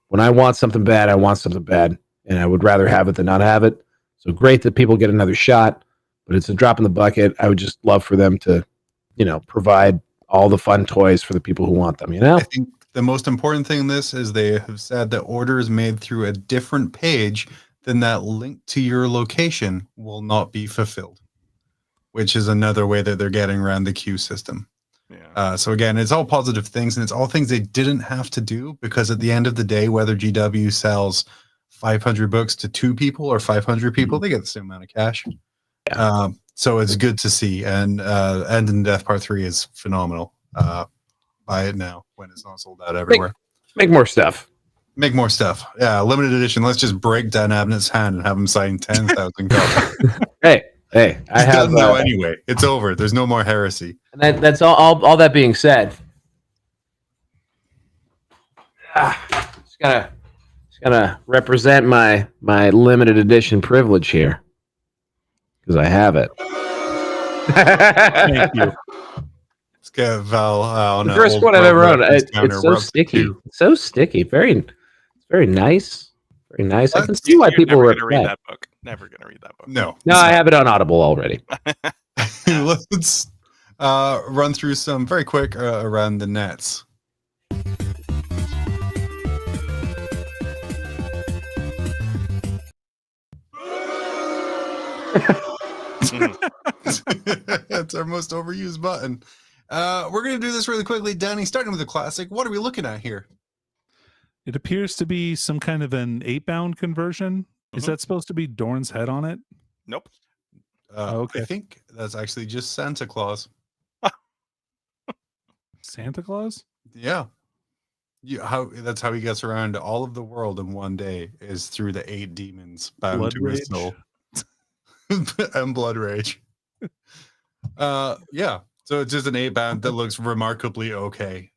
when I want something bad, I want something bad. And I would rather have it than not have it. So great that people get another shot, but it's a drop in the bucket. I would just love for them to, provide all the fun toys for the people who want them, I think the most important thing in this is they have said that orders made through a different page than that link to your location will not be fulfilled, which is another way that they're getting around the queue system. Yeah. So again, it's all positive things, and it's all things they didn't have to do, because at the end of the day, whether GW sells 500 books to 2 people or 500 people, they get the same amount of cash. Yeah. So it's good to see. And End in Death Part 3 is phenomenal. Buy it now when it's not sold out everywhere. Make more stuff. Make more stuff. Yeah, limited edition. Let's just break Dan Abnett's hand and have him sign 10,000 copies. Hey, I have now anyway. It's over. There's no more heresy. And that's all that being said. Just gotta represent my limited edition privilege here, because I have it. Thank you. Let's get Val. The first one I've ever owned. It's so sticky. It's so sticky. Very nice. Very nice. I can see why people were gonna read that book. Never gonna read that book. No, I have it on Audible already. Let's run through some very quick around the nets. That's our most overused button. We're going to do this really quickly. Danny, starting with the classic, what are we looking at here? It appears to be some kind of an 8-bound conversion. Is that supposed to be Dorn's head on it? Nope. Okay. I think that's actually just Santa Claus. Santa Claus? Yeah. That's how he gets around all of the world in one day, is through the 8 demons bound Blood to his soul. And blood rage. Yeah. So it's just an 8-bound that looks remarkably okay.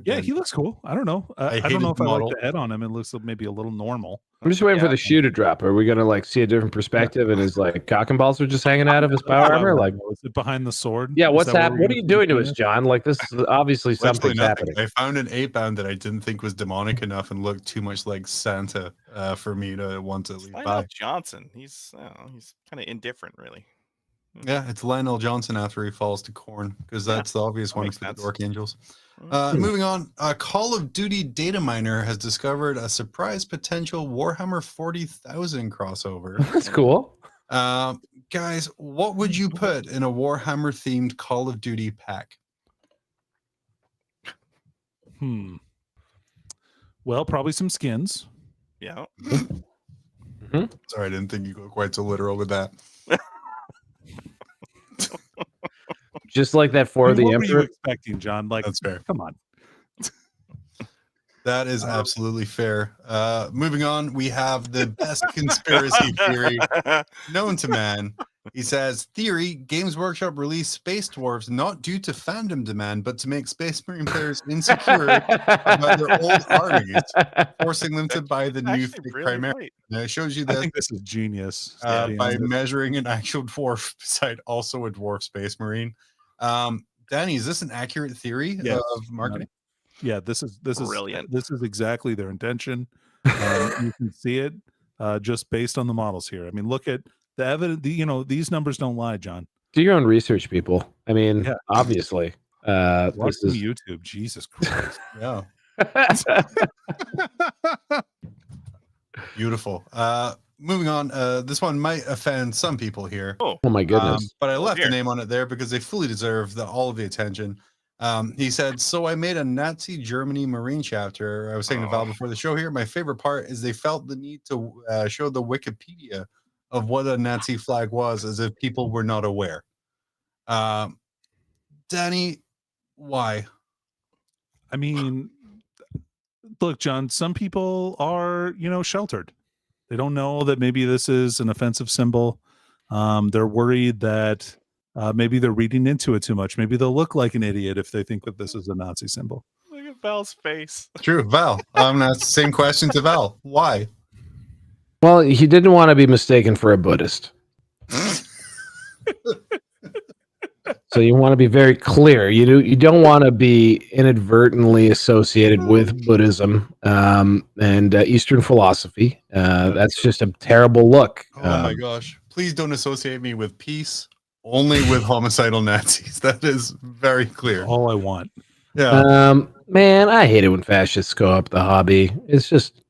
He looks cool. I don't know. I don't know if I like the head on him. It looks maybe a little normal. I'm just waiting for the shoe to drop. Are we gonna see a different perspective and his cock and balls are just hanging out of his power armor? Is it behind the sword? Yeah, what's happening? What are you doing to us, John? This is obviously something's happening. I found an 8-bound that I didn't think was demonic enough and looked too much like Santa for me to want to leave by. Johnson. He's kind of indifferent, really. Yeah, it's Lionel Johnson after he falls to corn, because that's the obvious one for the Dork Angels. Moving on, Call of Duty data miner has discovered a surprise potential Warhammer 40,000 crossover. That's cool. Guys, what would you put in a Warhammer themed Call of Duty pack? Well, probably some skins. Yeah. Sorry, I didn't think you go quite so literal with that. Just like that for the what Emperor. were you expecting, John? Like, that's fair. Come on. That is absolutely fair. Moving on, we have the best conspiracy theory known to man. He says, theory, Games Workshop released Space Dwarfs not due to fandom demand, but to make Space Marine players insecure about their old armies, forcing them to buy the new thick Chimera. Now, it shows you that. I think this is genius. By measuring an actual dwarf beside also a dwarf Space Marine. Danny, is this an accurate theory of marketing? Yeah, this is brilliant. This is exactly their intention. You can see it just based on the models here. I mean, look at the evidence. These numbers don't lie, John. Do your own research, people. I mean, obviously. Watch YouTube. Jesus Christ. Yeah. Beautiful. Moving on. This one might offend some people here. Oh my goodness. But I left the name on it there because they fully deserve all of the attention. He said, so I made a Nazi Germany Marine chapter. I was saying to Val before the show here, my favorite part is they felt the need to show the Wikipedia of what a Nazi flag was as if people were not aware. Danny, why? I mean, look, John, some people are, sheltered. They don't know that maybe this is an offensive symbol. They're worried that maybe they're reading into it too much. Maybe they'll look like an idiot if they think that this is a Nazi symbol. Look at Val's face. True, Val. I'm going to ask the same question to Val. Why? Well, he didn't want to be mistaken for a Buddhist. So you want to be very clear. You don't want to be inadvertently associated with Buddhism and Eastern philosophy. That's just a terrible look. Oh my gosh. Please don't associate me with peace. Only with homicidal Nazis. That is very clear. All I want. Yeah. Man, I hate it when fascists go up the hobby. It's just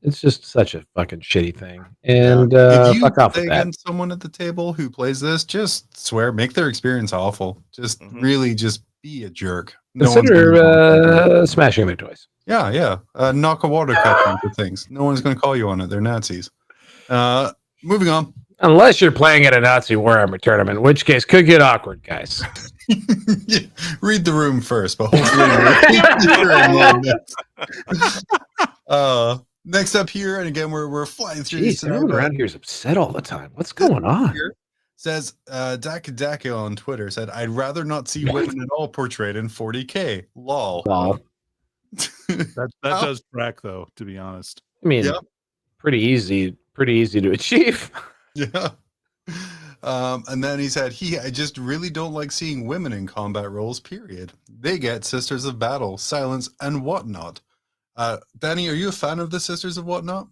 such a fucking shitty thing. And if you fuck off play with that. against someone at the table who plays this, just swear, make their experience awful. Just really just be a jerk. Consider smashing their toys. Yeah. Knock a water cup into things. No one's going to call you on it. They're Nazis. Moving on. Unless you're playing at a Nazi Warhammer tournament, in which case could get awkward, guys. Read the room first, but hopefully next up here, and again we're flying through. Jeez, everyone around here is upset all the time. What's going on? Says Daka on Twitter said, I'd rather not see women at all portrayed in 40K. Lol. That does track though, to be honest. I mean, pretty easy to achieve. Yeah. And then he said, I just really don't like seeing women in combat roles, period. They get Sisters of Battle, Silence, and Whatnot. Danny, are you a fan of the Sisters of Whatnot?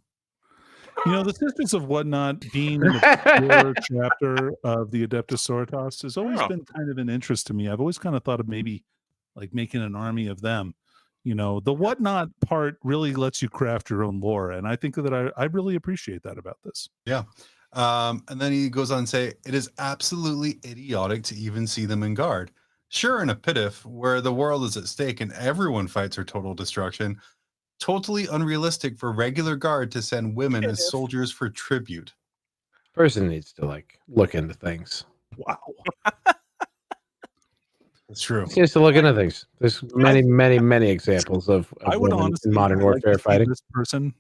The Sisters of Whatnot being the chapter of the Adeptus Sororitas has always been kind of an interest to me. I've always kind of thought of maybe like making an army of them. The Whatnot part really lets you craft your own lore. And I think that I really appreciate that about this. Yeah. And then he goes on to say, it is absolutely idiotic to even see them in guard. Sure, in a Pitif, where the world is at stake and everyone fights for total destruction, totally unrealistic for regular guard to send women as soldiers for tribute. Person needs to look into things. Wow. It's true. He has to look into things. There's many examples of I would honestly in modern warfare fighting. This person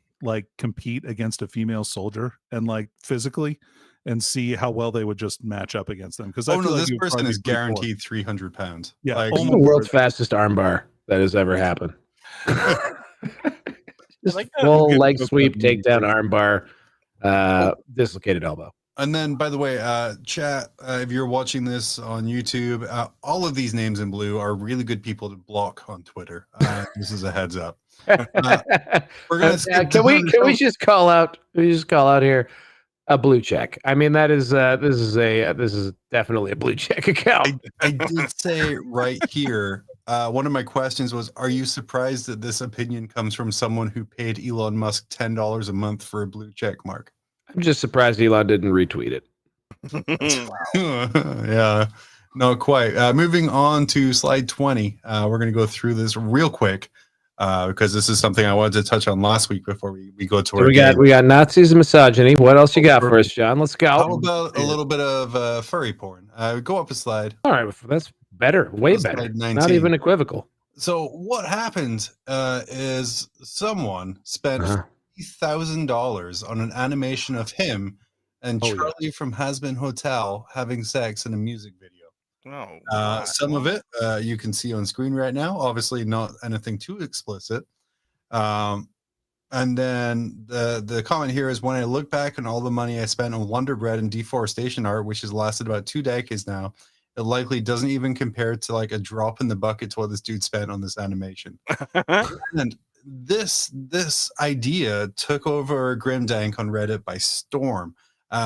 compete against a female soldier and physically and see how well they would just match up against them. Because this person is guaranteed 300 pounds. Yeah, the world's fastest armbar that has ever happened. Just full leg sweep, takedown armbar, dislocated elbow. And then, by the way, chat, if you're watching this on YouTube, all of these names in blue are really good people to block on Twitter. This is a heads up. We're gonna can we just call out here a blue check? I mean, this is definitely a blue check account. I did say right here. One of my questions was, are you surprised that this opinion comes from someone who paid Elon Musk $10 a month for a blue check mark? I'm just surprised Elon didn't retweet it. Yeah, not quite. Moving on to slide 20. We're going to go through this real quick because this is something I wanted to touch on last week before we go to our game. We got Nazis and misogyny. What else you got for us, John? Let's go. How about a little bit of furry porn? Go up a slide. All right, that's better, way better. Not even equivocal. So what happened is someone spent $50,000 on an animation of him and Charlie from Has-Been Hotel having sex in a music video. Some of it you can see on screen right now. Obviously, not anything too explicit. And then the comment here is, when I look back on all the money I spent on Wonder Bread and deforestation art, which has lasted about 2 decades now, it likely doesn't even compare to like a drop in the bucket to what this dude spent on this animation. And this idea took over Grimdank on Reddit by storm,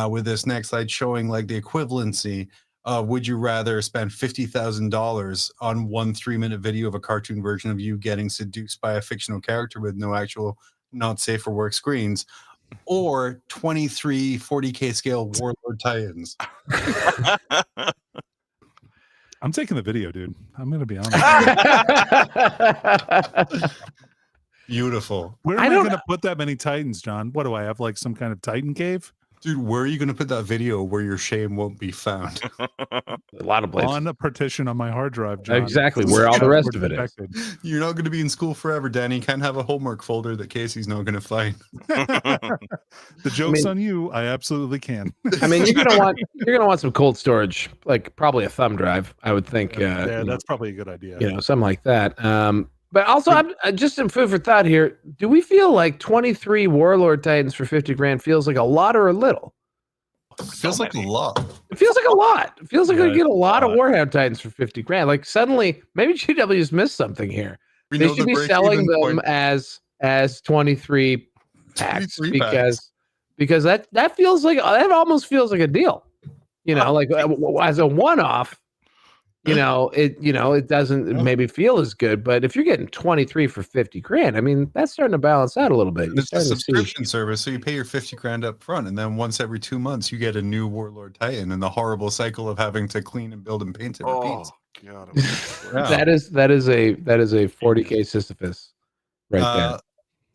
with this next slide showing like the equivalency of, would you rather spend $50,000 on 1 3-minute video of a cartoon version of you getting seduced by a fictional character with no actual not safe for work screens, or 23 40K scale Warlord Titans? I'm taking the video, dude. I'm going to be honest. Beautiful. Where am I going to put that many Titans, John? What do I have, like some kind of Titan cave? Dude, where are you going to put that video where your shame won't be found? A lot of places. On a partition on my hard drive, John. Exactly, where all the rest of it is. You're not going to be in school forever, Danny. You can't have a homework folder that Casey's not going to find. The joke's on you. I absolutely can. I mean, you're gonna want some cold storage, like probably a thumb drive, I would think. Yeah, that's probably a good idea. Something like that. But also, I'm just some food for thought here. Do we feel like 23 Warlord Titans for 50 grand feels like a lot or a little? It feels like a lot. It feels like a lot. It feels like we get a lot of Warhammer Titans for 50 grand. Like suddenly, maybe GW's missed something here. They should be selling them as 23 packs because that feels like, that almost feels like a deal. Like as a one-off. It doesn't maybe feel as good, but if you're getting 23 for 50 grand, I mean, that's starting to balance out a little bit. It's a subscription service, so you pay your 50 grand up front, and then once every 2 months, you get a new Warlord Titan, and the horrible cycle of having to clean and build and paint it repeats. God, that is a 40K Sisyphus right there.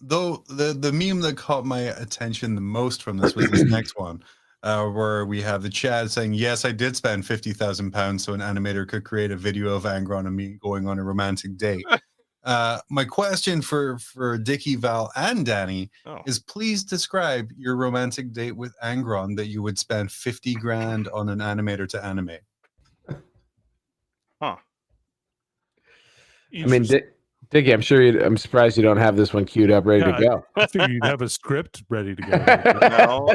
Though the meme that caught my attention the most from this was this next one. Where we have the Chad saying, yes, I did spend £50,000 so an animator could create a video of Angron and me going on a romantic date. My question for Dickie, Val, and Danny is, please describe your romantic date with Angron that you would spend 50 grand on an animator to animate. I mean, Dickie, I'm surprised you don't have this one queued up, ready to go. I figured you'd have a script ready to go. No.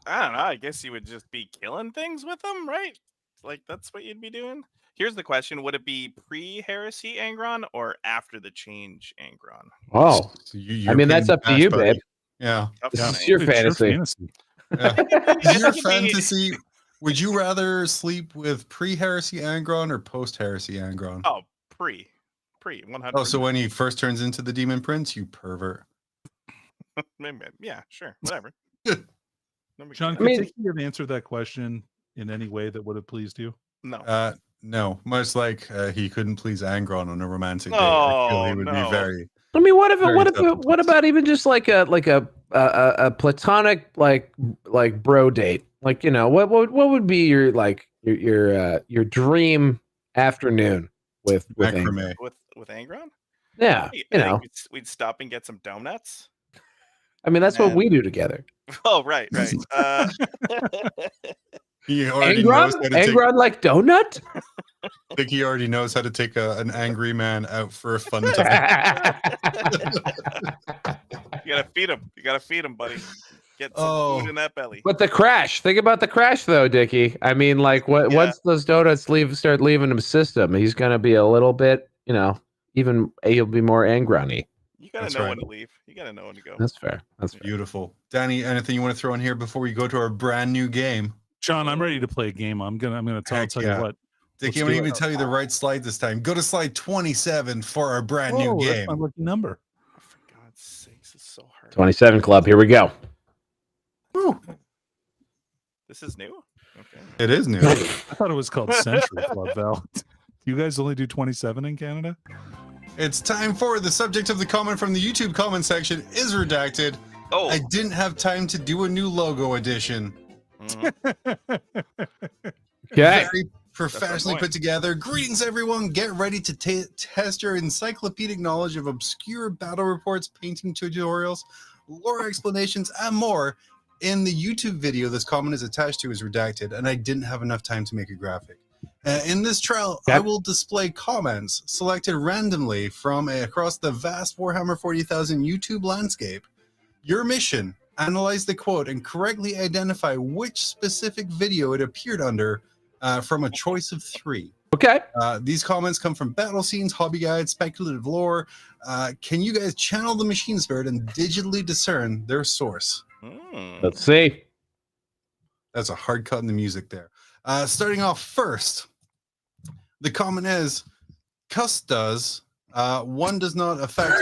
I don't know. I guess you would just be killing things with them, right? Like, that's what you'd be doing. Here's the question. Would it be pre-heresy Angron or after the change Angron? Oh, so I mean, that's up to you, babe. Yeah. This is your fantasy. Yeah. Your fantasy. Would you rather sleep with pre-heresy Angron or post-heresy Angron? Oh, pre 100. Oh, so when he first turns into the Demon Prince, you pervert. Yeah, sure. Whatever. Sean, could Dickie have answered that question in any way that would have pleased you? No. No. Much like he couldn't please Angron on a romantic date. I feel he would be very. I mean, what about even just like a platonic like bro date? Like, what would be your your dream afternoon with Angron? With Angron? Yeah, we'd stop and get some donuts. I mean, that's what we do together. Oh, right. He already knows how to Angron like donut? I think he already knows how to take an angry man out for a fun time. You gotta feed him, buddy. Get some food in that belly. But the crash. Think about the crash, though, Dickie. I mean, like, once those donuts start leaving his system, he's gonna be a little bit, he'll be more Angron-y. You gotta know when to leave. You gotta know when to go. That's fair. That's beautiful. Danny, anything you want to throw in here before we go to our brand new game? John, I'm ready to play a game. I'm gonna tell you what. Dickie, I'm gonna even tell you the right slide this time. Go to slide 27 for our brand new game. That's my lucky number. Oh, for God's sakes, it's so hard. 27 Club. Here we go. Woo. This is new? Okay. It is new. I thought it was called Century Club, Val. You guys only do 27 in Canada? It's time for the subject of the comment from the YouTube comment section is redacted. Oh. I didn't have time to do a new logo edition. Okay. Very professionally put together. Greetings, everyone. Get ready to test your encyclopedic knowledge of obscure battle reports, painting tutorials, lore explanations, and more. In the YouTube video this comment is attached to is redacted, and I didn't have enough time to make a graphic. In this trial, I will display comments selected randomly from across the vast Warhammer 40,000 YouTube landscape. Your mission, analyze the quote and correctly identify which specific video it appeared under from a choice of 3. Okay. These comments come from battle scenes, hobby guides, speculative lore. Can you guys channel the machine spirit and digitally discern their source? Let's see. That's a hard cut in the music there. Starting off first, the comment is, Cuss does, one does not affect...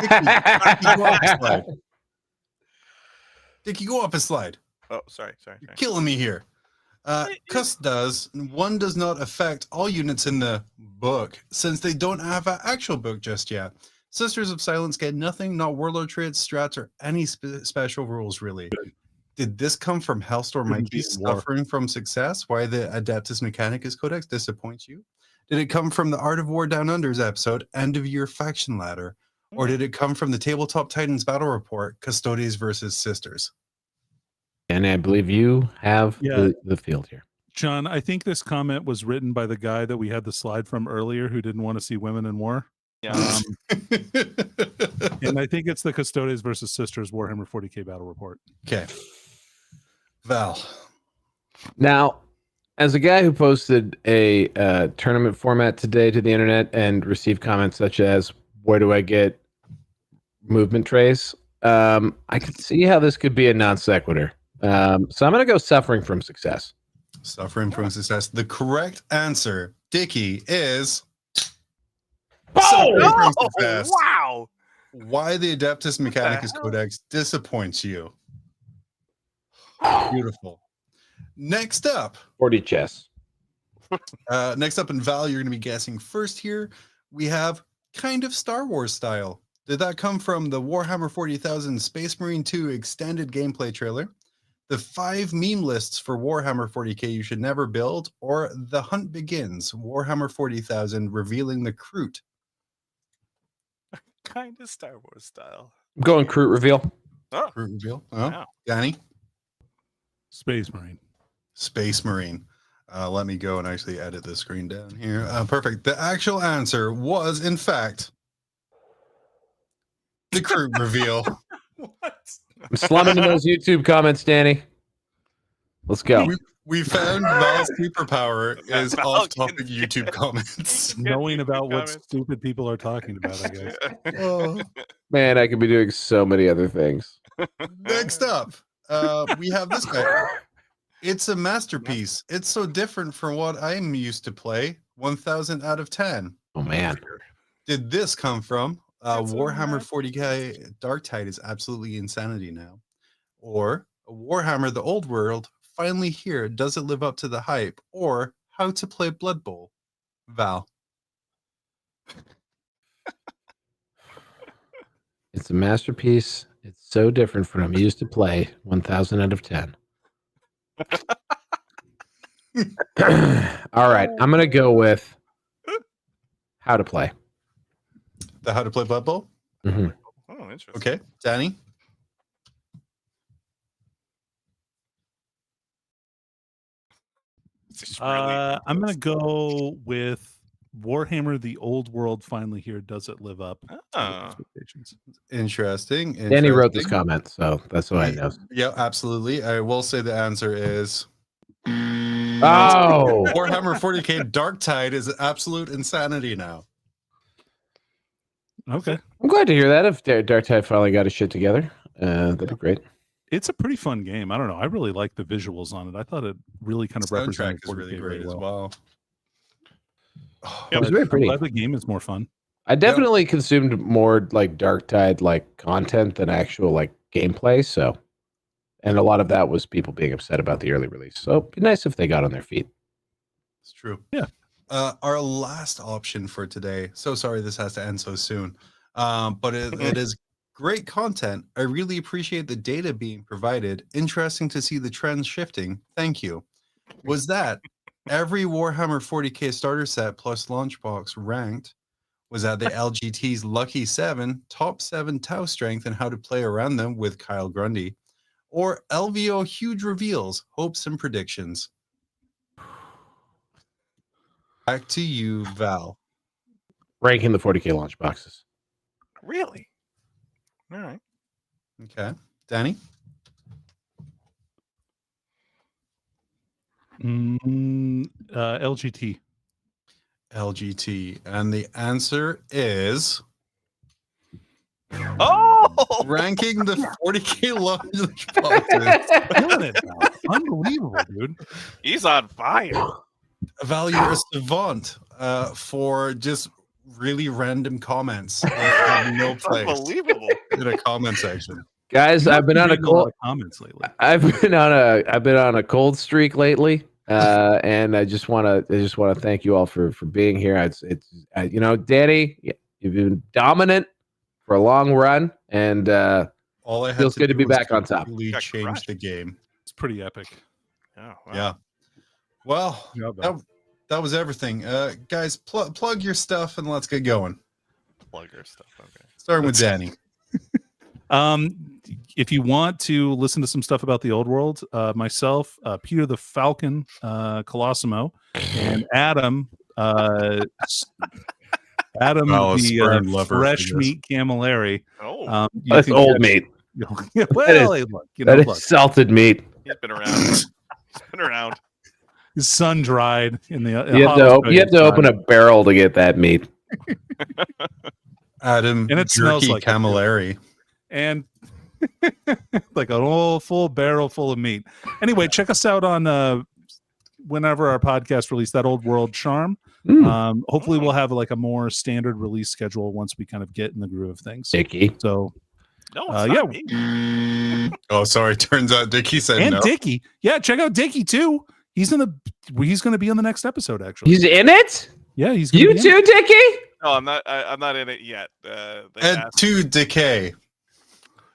Dickie, go up a slide. Dickie, go up a slide. Oh, sorry. You're killing me here. Cuss does, one does not affect all units in the book, since they don't have an actual book just yet. Sisters of Silence get nothing, not warlord traits, strats, or any special rules, really. Did this come from Hellstorm Mikey suffering from success? Why the Adeptus Mechanicus Codex disappoints you? Did it come from the Art of War Down Under's episode, End of Year Faction Ladder? Or did it come from the Tabletop Titans Battle Report, Custodes versus Sisters? And I believe you have the field here. John, I think this comment was written by the guy that we had the slide from earlier who didn't want to see women in war. Yeah. And I think it's the Custodes versus Sisters Warhammer 40K Battle Report. Okay. Val. Now, as a guy who posted a tournament format today to the internet and received comments such as, where do I get movement trays? I could see how this could be a non sequitur. So I'm going to go suffering from success. Suffering from success. The correct answer, Dickie, is... Wow! Why the Adeptus Mechanicus Codex disappoints you. Beautiful. Next up. 40 chess. Next up in Val, you're going to be guessing first here. We have kind of Star Wars style. Did that come from the Warhammer 40,000 Space Marine 2 extended gameplay trailer, the 5 meme lists for Warhammer 40k you should never build, or The Hunt Begins, Warhammer 40,000 revealing the Kroot? Kind of Star Wars style. I'm going Kroot reveal. Oh. Kroot reveal. Oh. Wow. Danny? Space Marine. Space Marine. Let me go and actually edit the screen down here. Perfect. The actual answer was, in fact, the Kroot reveal. What? I'm slumming in those YouTube comments, Danny. Let's go. We found Val's superpower is off-topic YouTube comments. Knowing about what stupid people are talking about, I guess. Oh. Man, I could be doing so many other things. Next up, we have this guy. It's a masterpiece. It's so different from what I'm used to play. 1,000 out of 10. Oh, man. Did this come from Warhammer 40k Dark Tide is absolutely insanity now? Or Warhammer the Old World finally here, does it live up to the hype? Or How to Play Blood Bowl? Val. It's a masterpiece. It's so different from what I'm used to play. 1,000 out of 10. All right. I'm going to go with How to Play. The How to Play Blood Bowl? Mm-hmm. Oh, interesting. Okay. Danny? I'm going to go with Warhammer the Old World finally here. Does it live up to expectations? Interesting. Danny wrote this comment, so that's what I know. Yeah, absolutely. I will say the answer is... Oh! Warhammer 40k Dark Tide is absolute insanity now. Okay. I'm glad to hear that. If Dark Tide finally got his shit together, that'd be great. It's a pretty fun game. I don't know. I really like the visuals on it. I thought it really kind of represented 40K really great very as well. Oh, It was very pretty. I'm glad the game is more fun. I definitely consumed more like Dark Tide like content than actual like gameplay. So And a lot of that was people being upset about the early release. So it'd be nice if they got on their feet. It's true. Yeah. Our last option for today. So sorry this has to end so soon. But it is great content. I really appreciate the data being provided. Interesting to see the trends shifting. Thank you. Was that every Warhammer 40k starter set plus launch box ranked? Was that the LGT's Lucky 7, top 7 Tau strength and how to play around them with Kyle Grundy? Or LVO huge reveals, hopes and predictions? Back to you, Val. Ranking the 40k launch boxes. Really? All right. Okay. Danny? LGT. LGT. And the answer is... Oh! ranking the 40k launch boxes. Killing it now. Unbelievable, dude. He's on fire. Val, you're a savant for just really random comments that have no place Unbelievable. in a comment section. Guys, I've been on a cold comments lately. I've been on a cold streak lately. And I just want to thank you all for being here. It's Danny, you've been dominant for a long run, and all I had feels good to be back on top. Change the game. It's pretty epic. Oh, wow. Yeah. Well, that was everything. Guys, plug your stuff and let's get going. Plug your stuff. Okay. Starting with Danny. If you want to listen to some stuff about the old world, myself, Peter the Falcon, Colossimo, and Adam, the fresh meat Camilleri. Oh, that's old meat. Well, salted meat. He's been around. He's been around. His sun dried in the. You have to open a barrel to get that meat. Adam, and it smells like Camilleri. And like an old full barrel full of meat. Anyway, check us out on whenever our podcast release, That Old World Charm. Hopefully we'll have like a more standard release schedule once we kind of get in the groove of things. Dickie. So Oh, sorry. Turns out Dickie said and no. Dickie. Yeah, check out Dickie too. He's going to be on the next episode, actually. He's in it? Yeah, he's you too, Dickie? No, I'm not in it yet. And to Decay.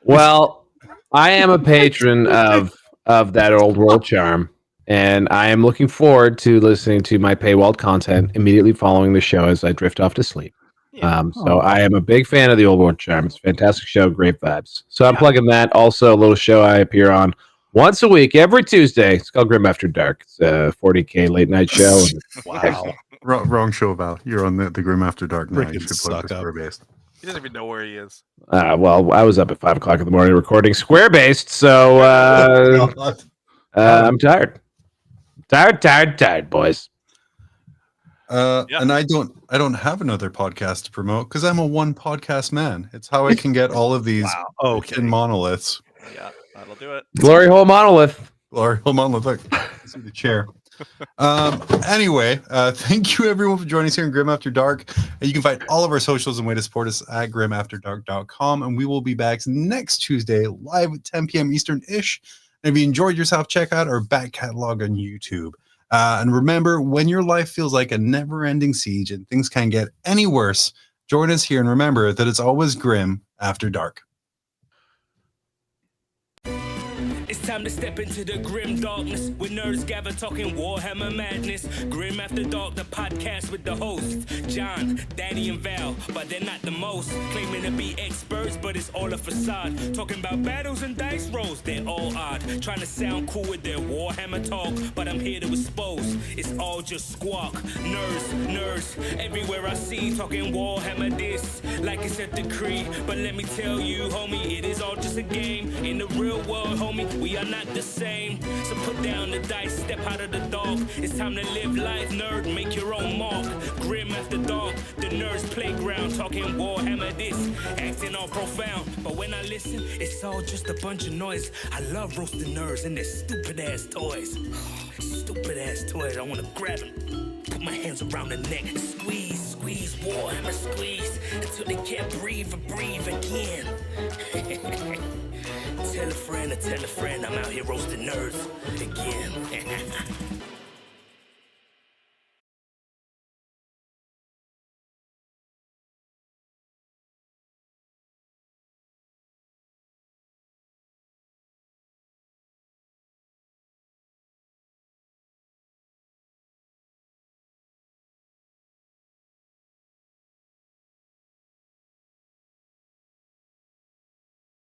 Well, I am a patron of That Old World Charm, and I am looking forward to listening to my paywalled content immediately following the show as I drift off to sleep. So I am a big fan of The Old World Charm. It's a fantastic show, great vibes. So I'm plugging that. Also, a little show I appear on once a week, every Tuesday. It's called Grim After Dark. It's a 40k late night show. Wow. Wrong show, Val. You're on the Grim After Dark now. You should plug for Square-based. He doesn't even know where he is. Well, I was up at 5 o'clock in the morning recording Square-based, so I'm tired. Tired, boys. And I don't have another podcast to promote because I'm a one podcast man. It's how I can get all of these in monoliths. Yeah, that'll do it. Glory hole monolith. Glory hole monolith. Look, see the chair. Anyway, thank you everyone for joining us here in Grim After Dark. You can find all of our socials and way to support us at grimafterdark.com, and we will be back next Tuesday live at 10 p.m. Eastern-ish. And if you enjoyed yourself, check out our back catalog on YouTube. And remember, when your life feels like a never-ending siege and things can't get any worse, join us here and remember that it's always grim after dark. It's time to step into the grim darkness with nerds gather talking Warhammer madness. Grim After Dark, the podcast with the hosts John, Danny, and Val, but they're not the most. Claiming to be experts, but it's all a facade. Talking about battles and dice rolls, they're all odd. Trying to sound cool with their Warhammer talk, but I'm here to expose. It's all just squawk. Nerds, everywhere I see talking Warhammer this, like it's a decree. But let me tell you, homie, it is all just a game. In the real world, homie, we are not the same. So put down the dice, step out of the dark. It's time to live life, nerd, make your own mark. Grim After Dark, the nerds playground. Talking Warhammer this, acting all profound. But when I listen, it's all just a bunch of noise. I love roasting nerds and their stupid ass toys. Stupid ass toys, I wanna grab them, put my hands around the neck, squeeze, Warhammer squeeze, until they can't breathe or breathe again. tell a friend, I'm out here roasting nerds again.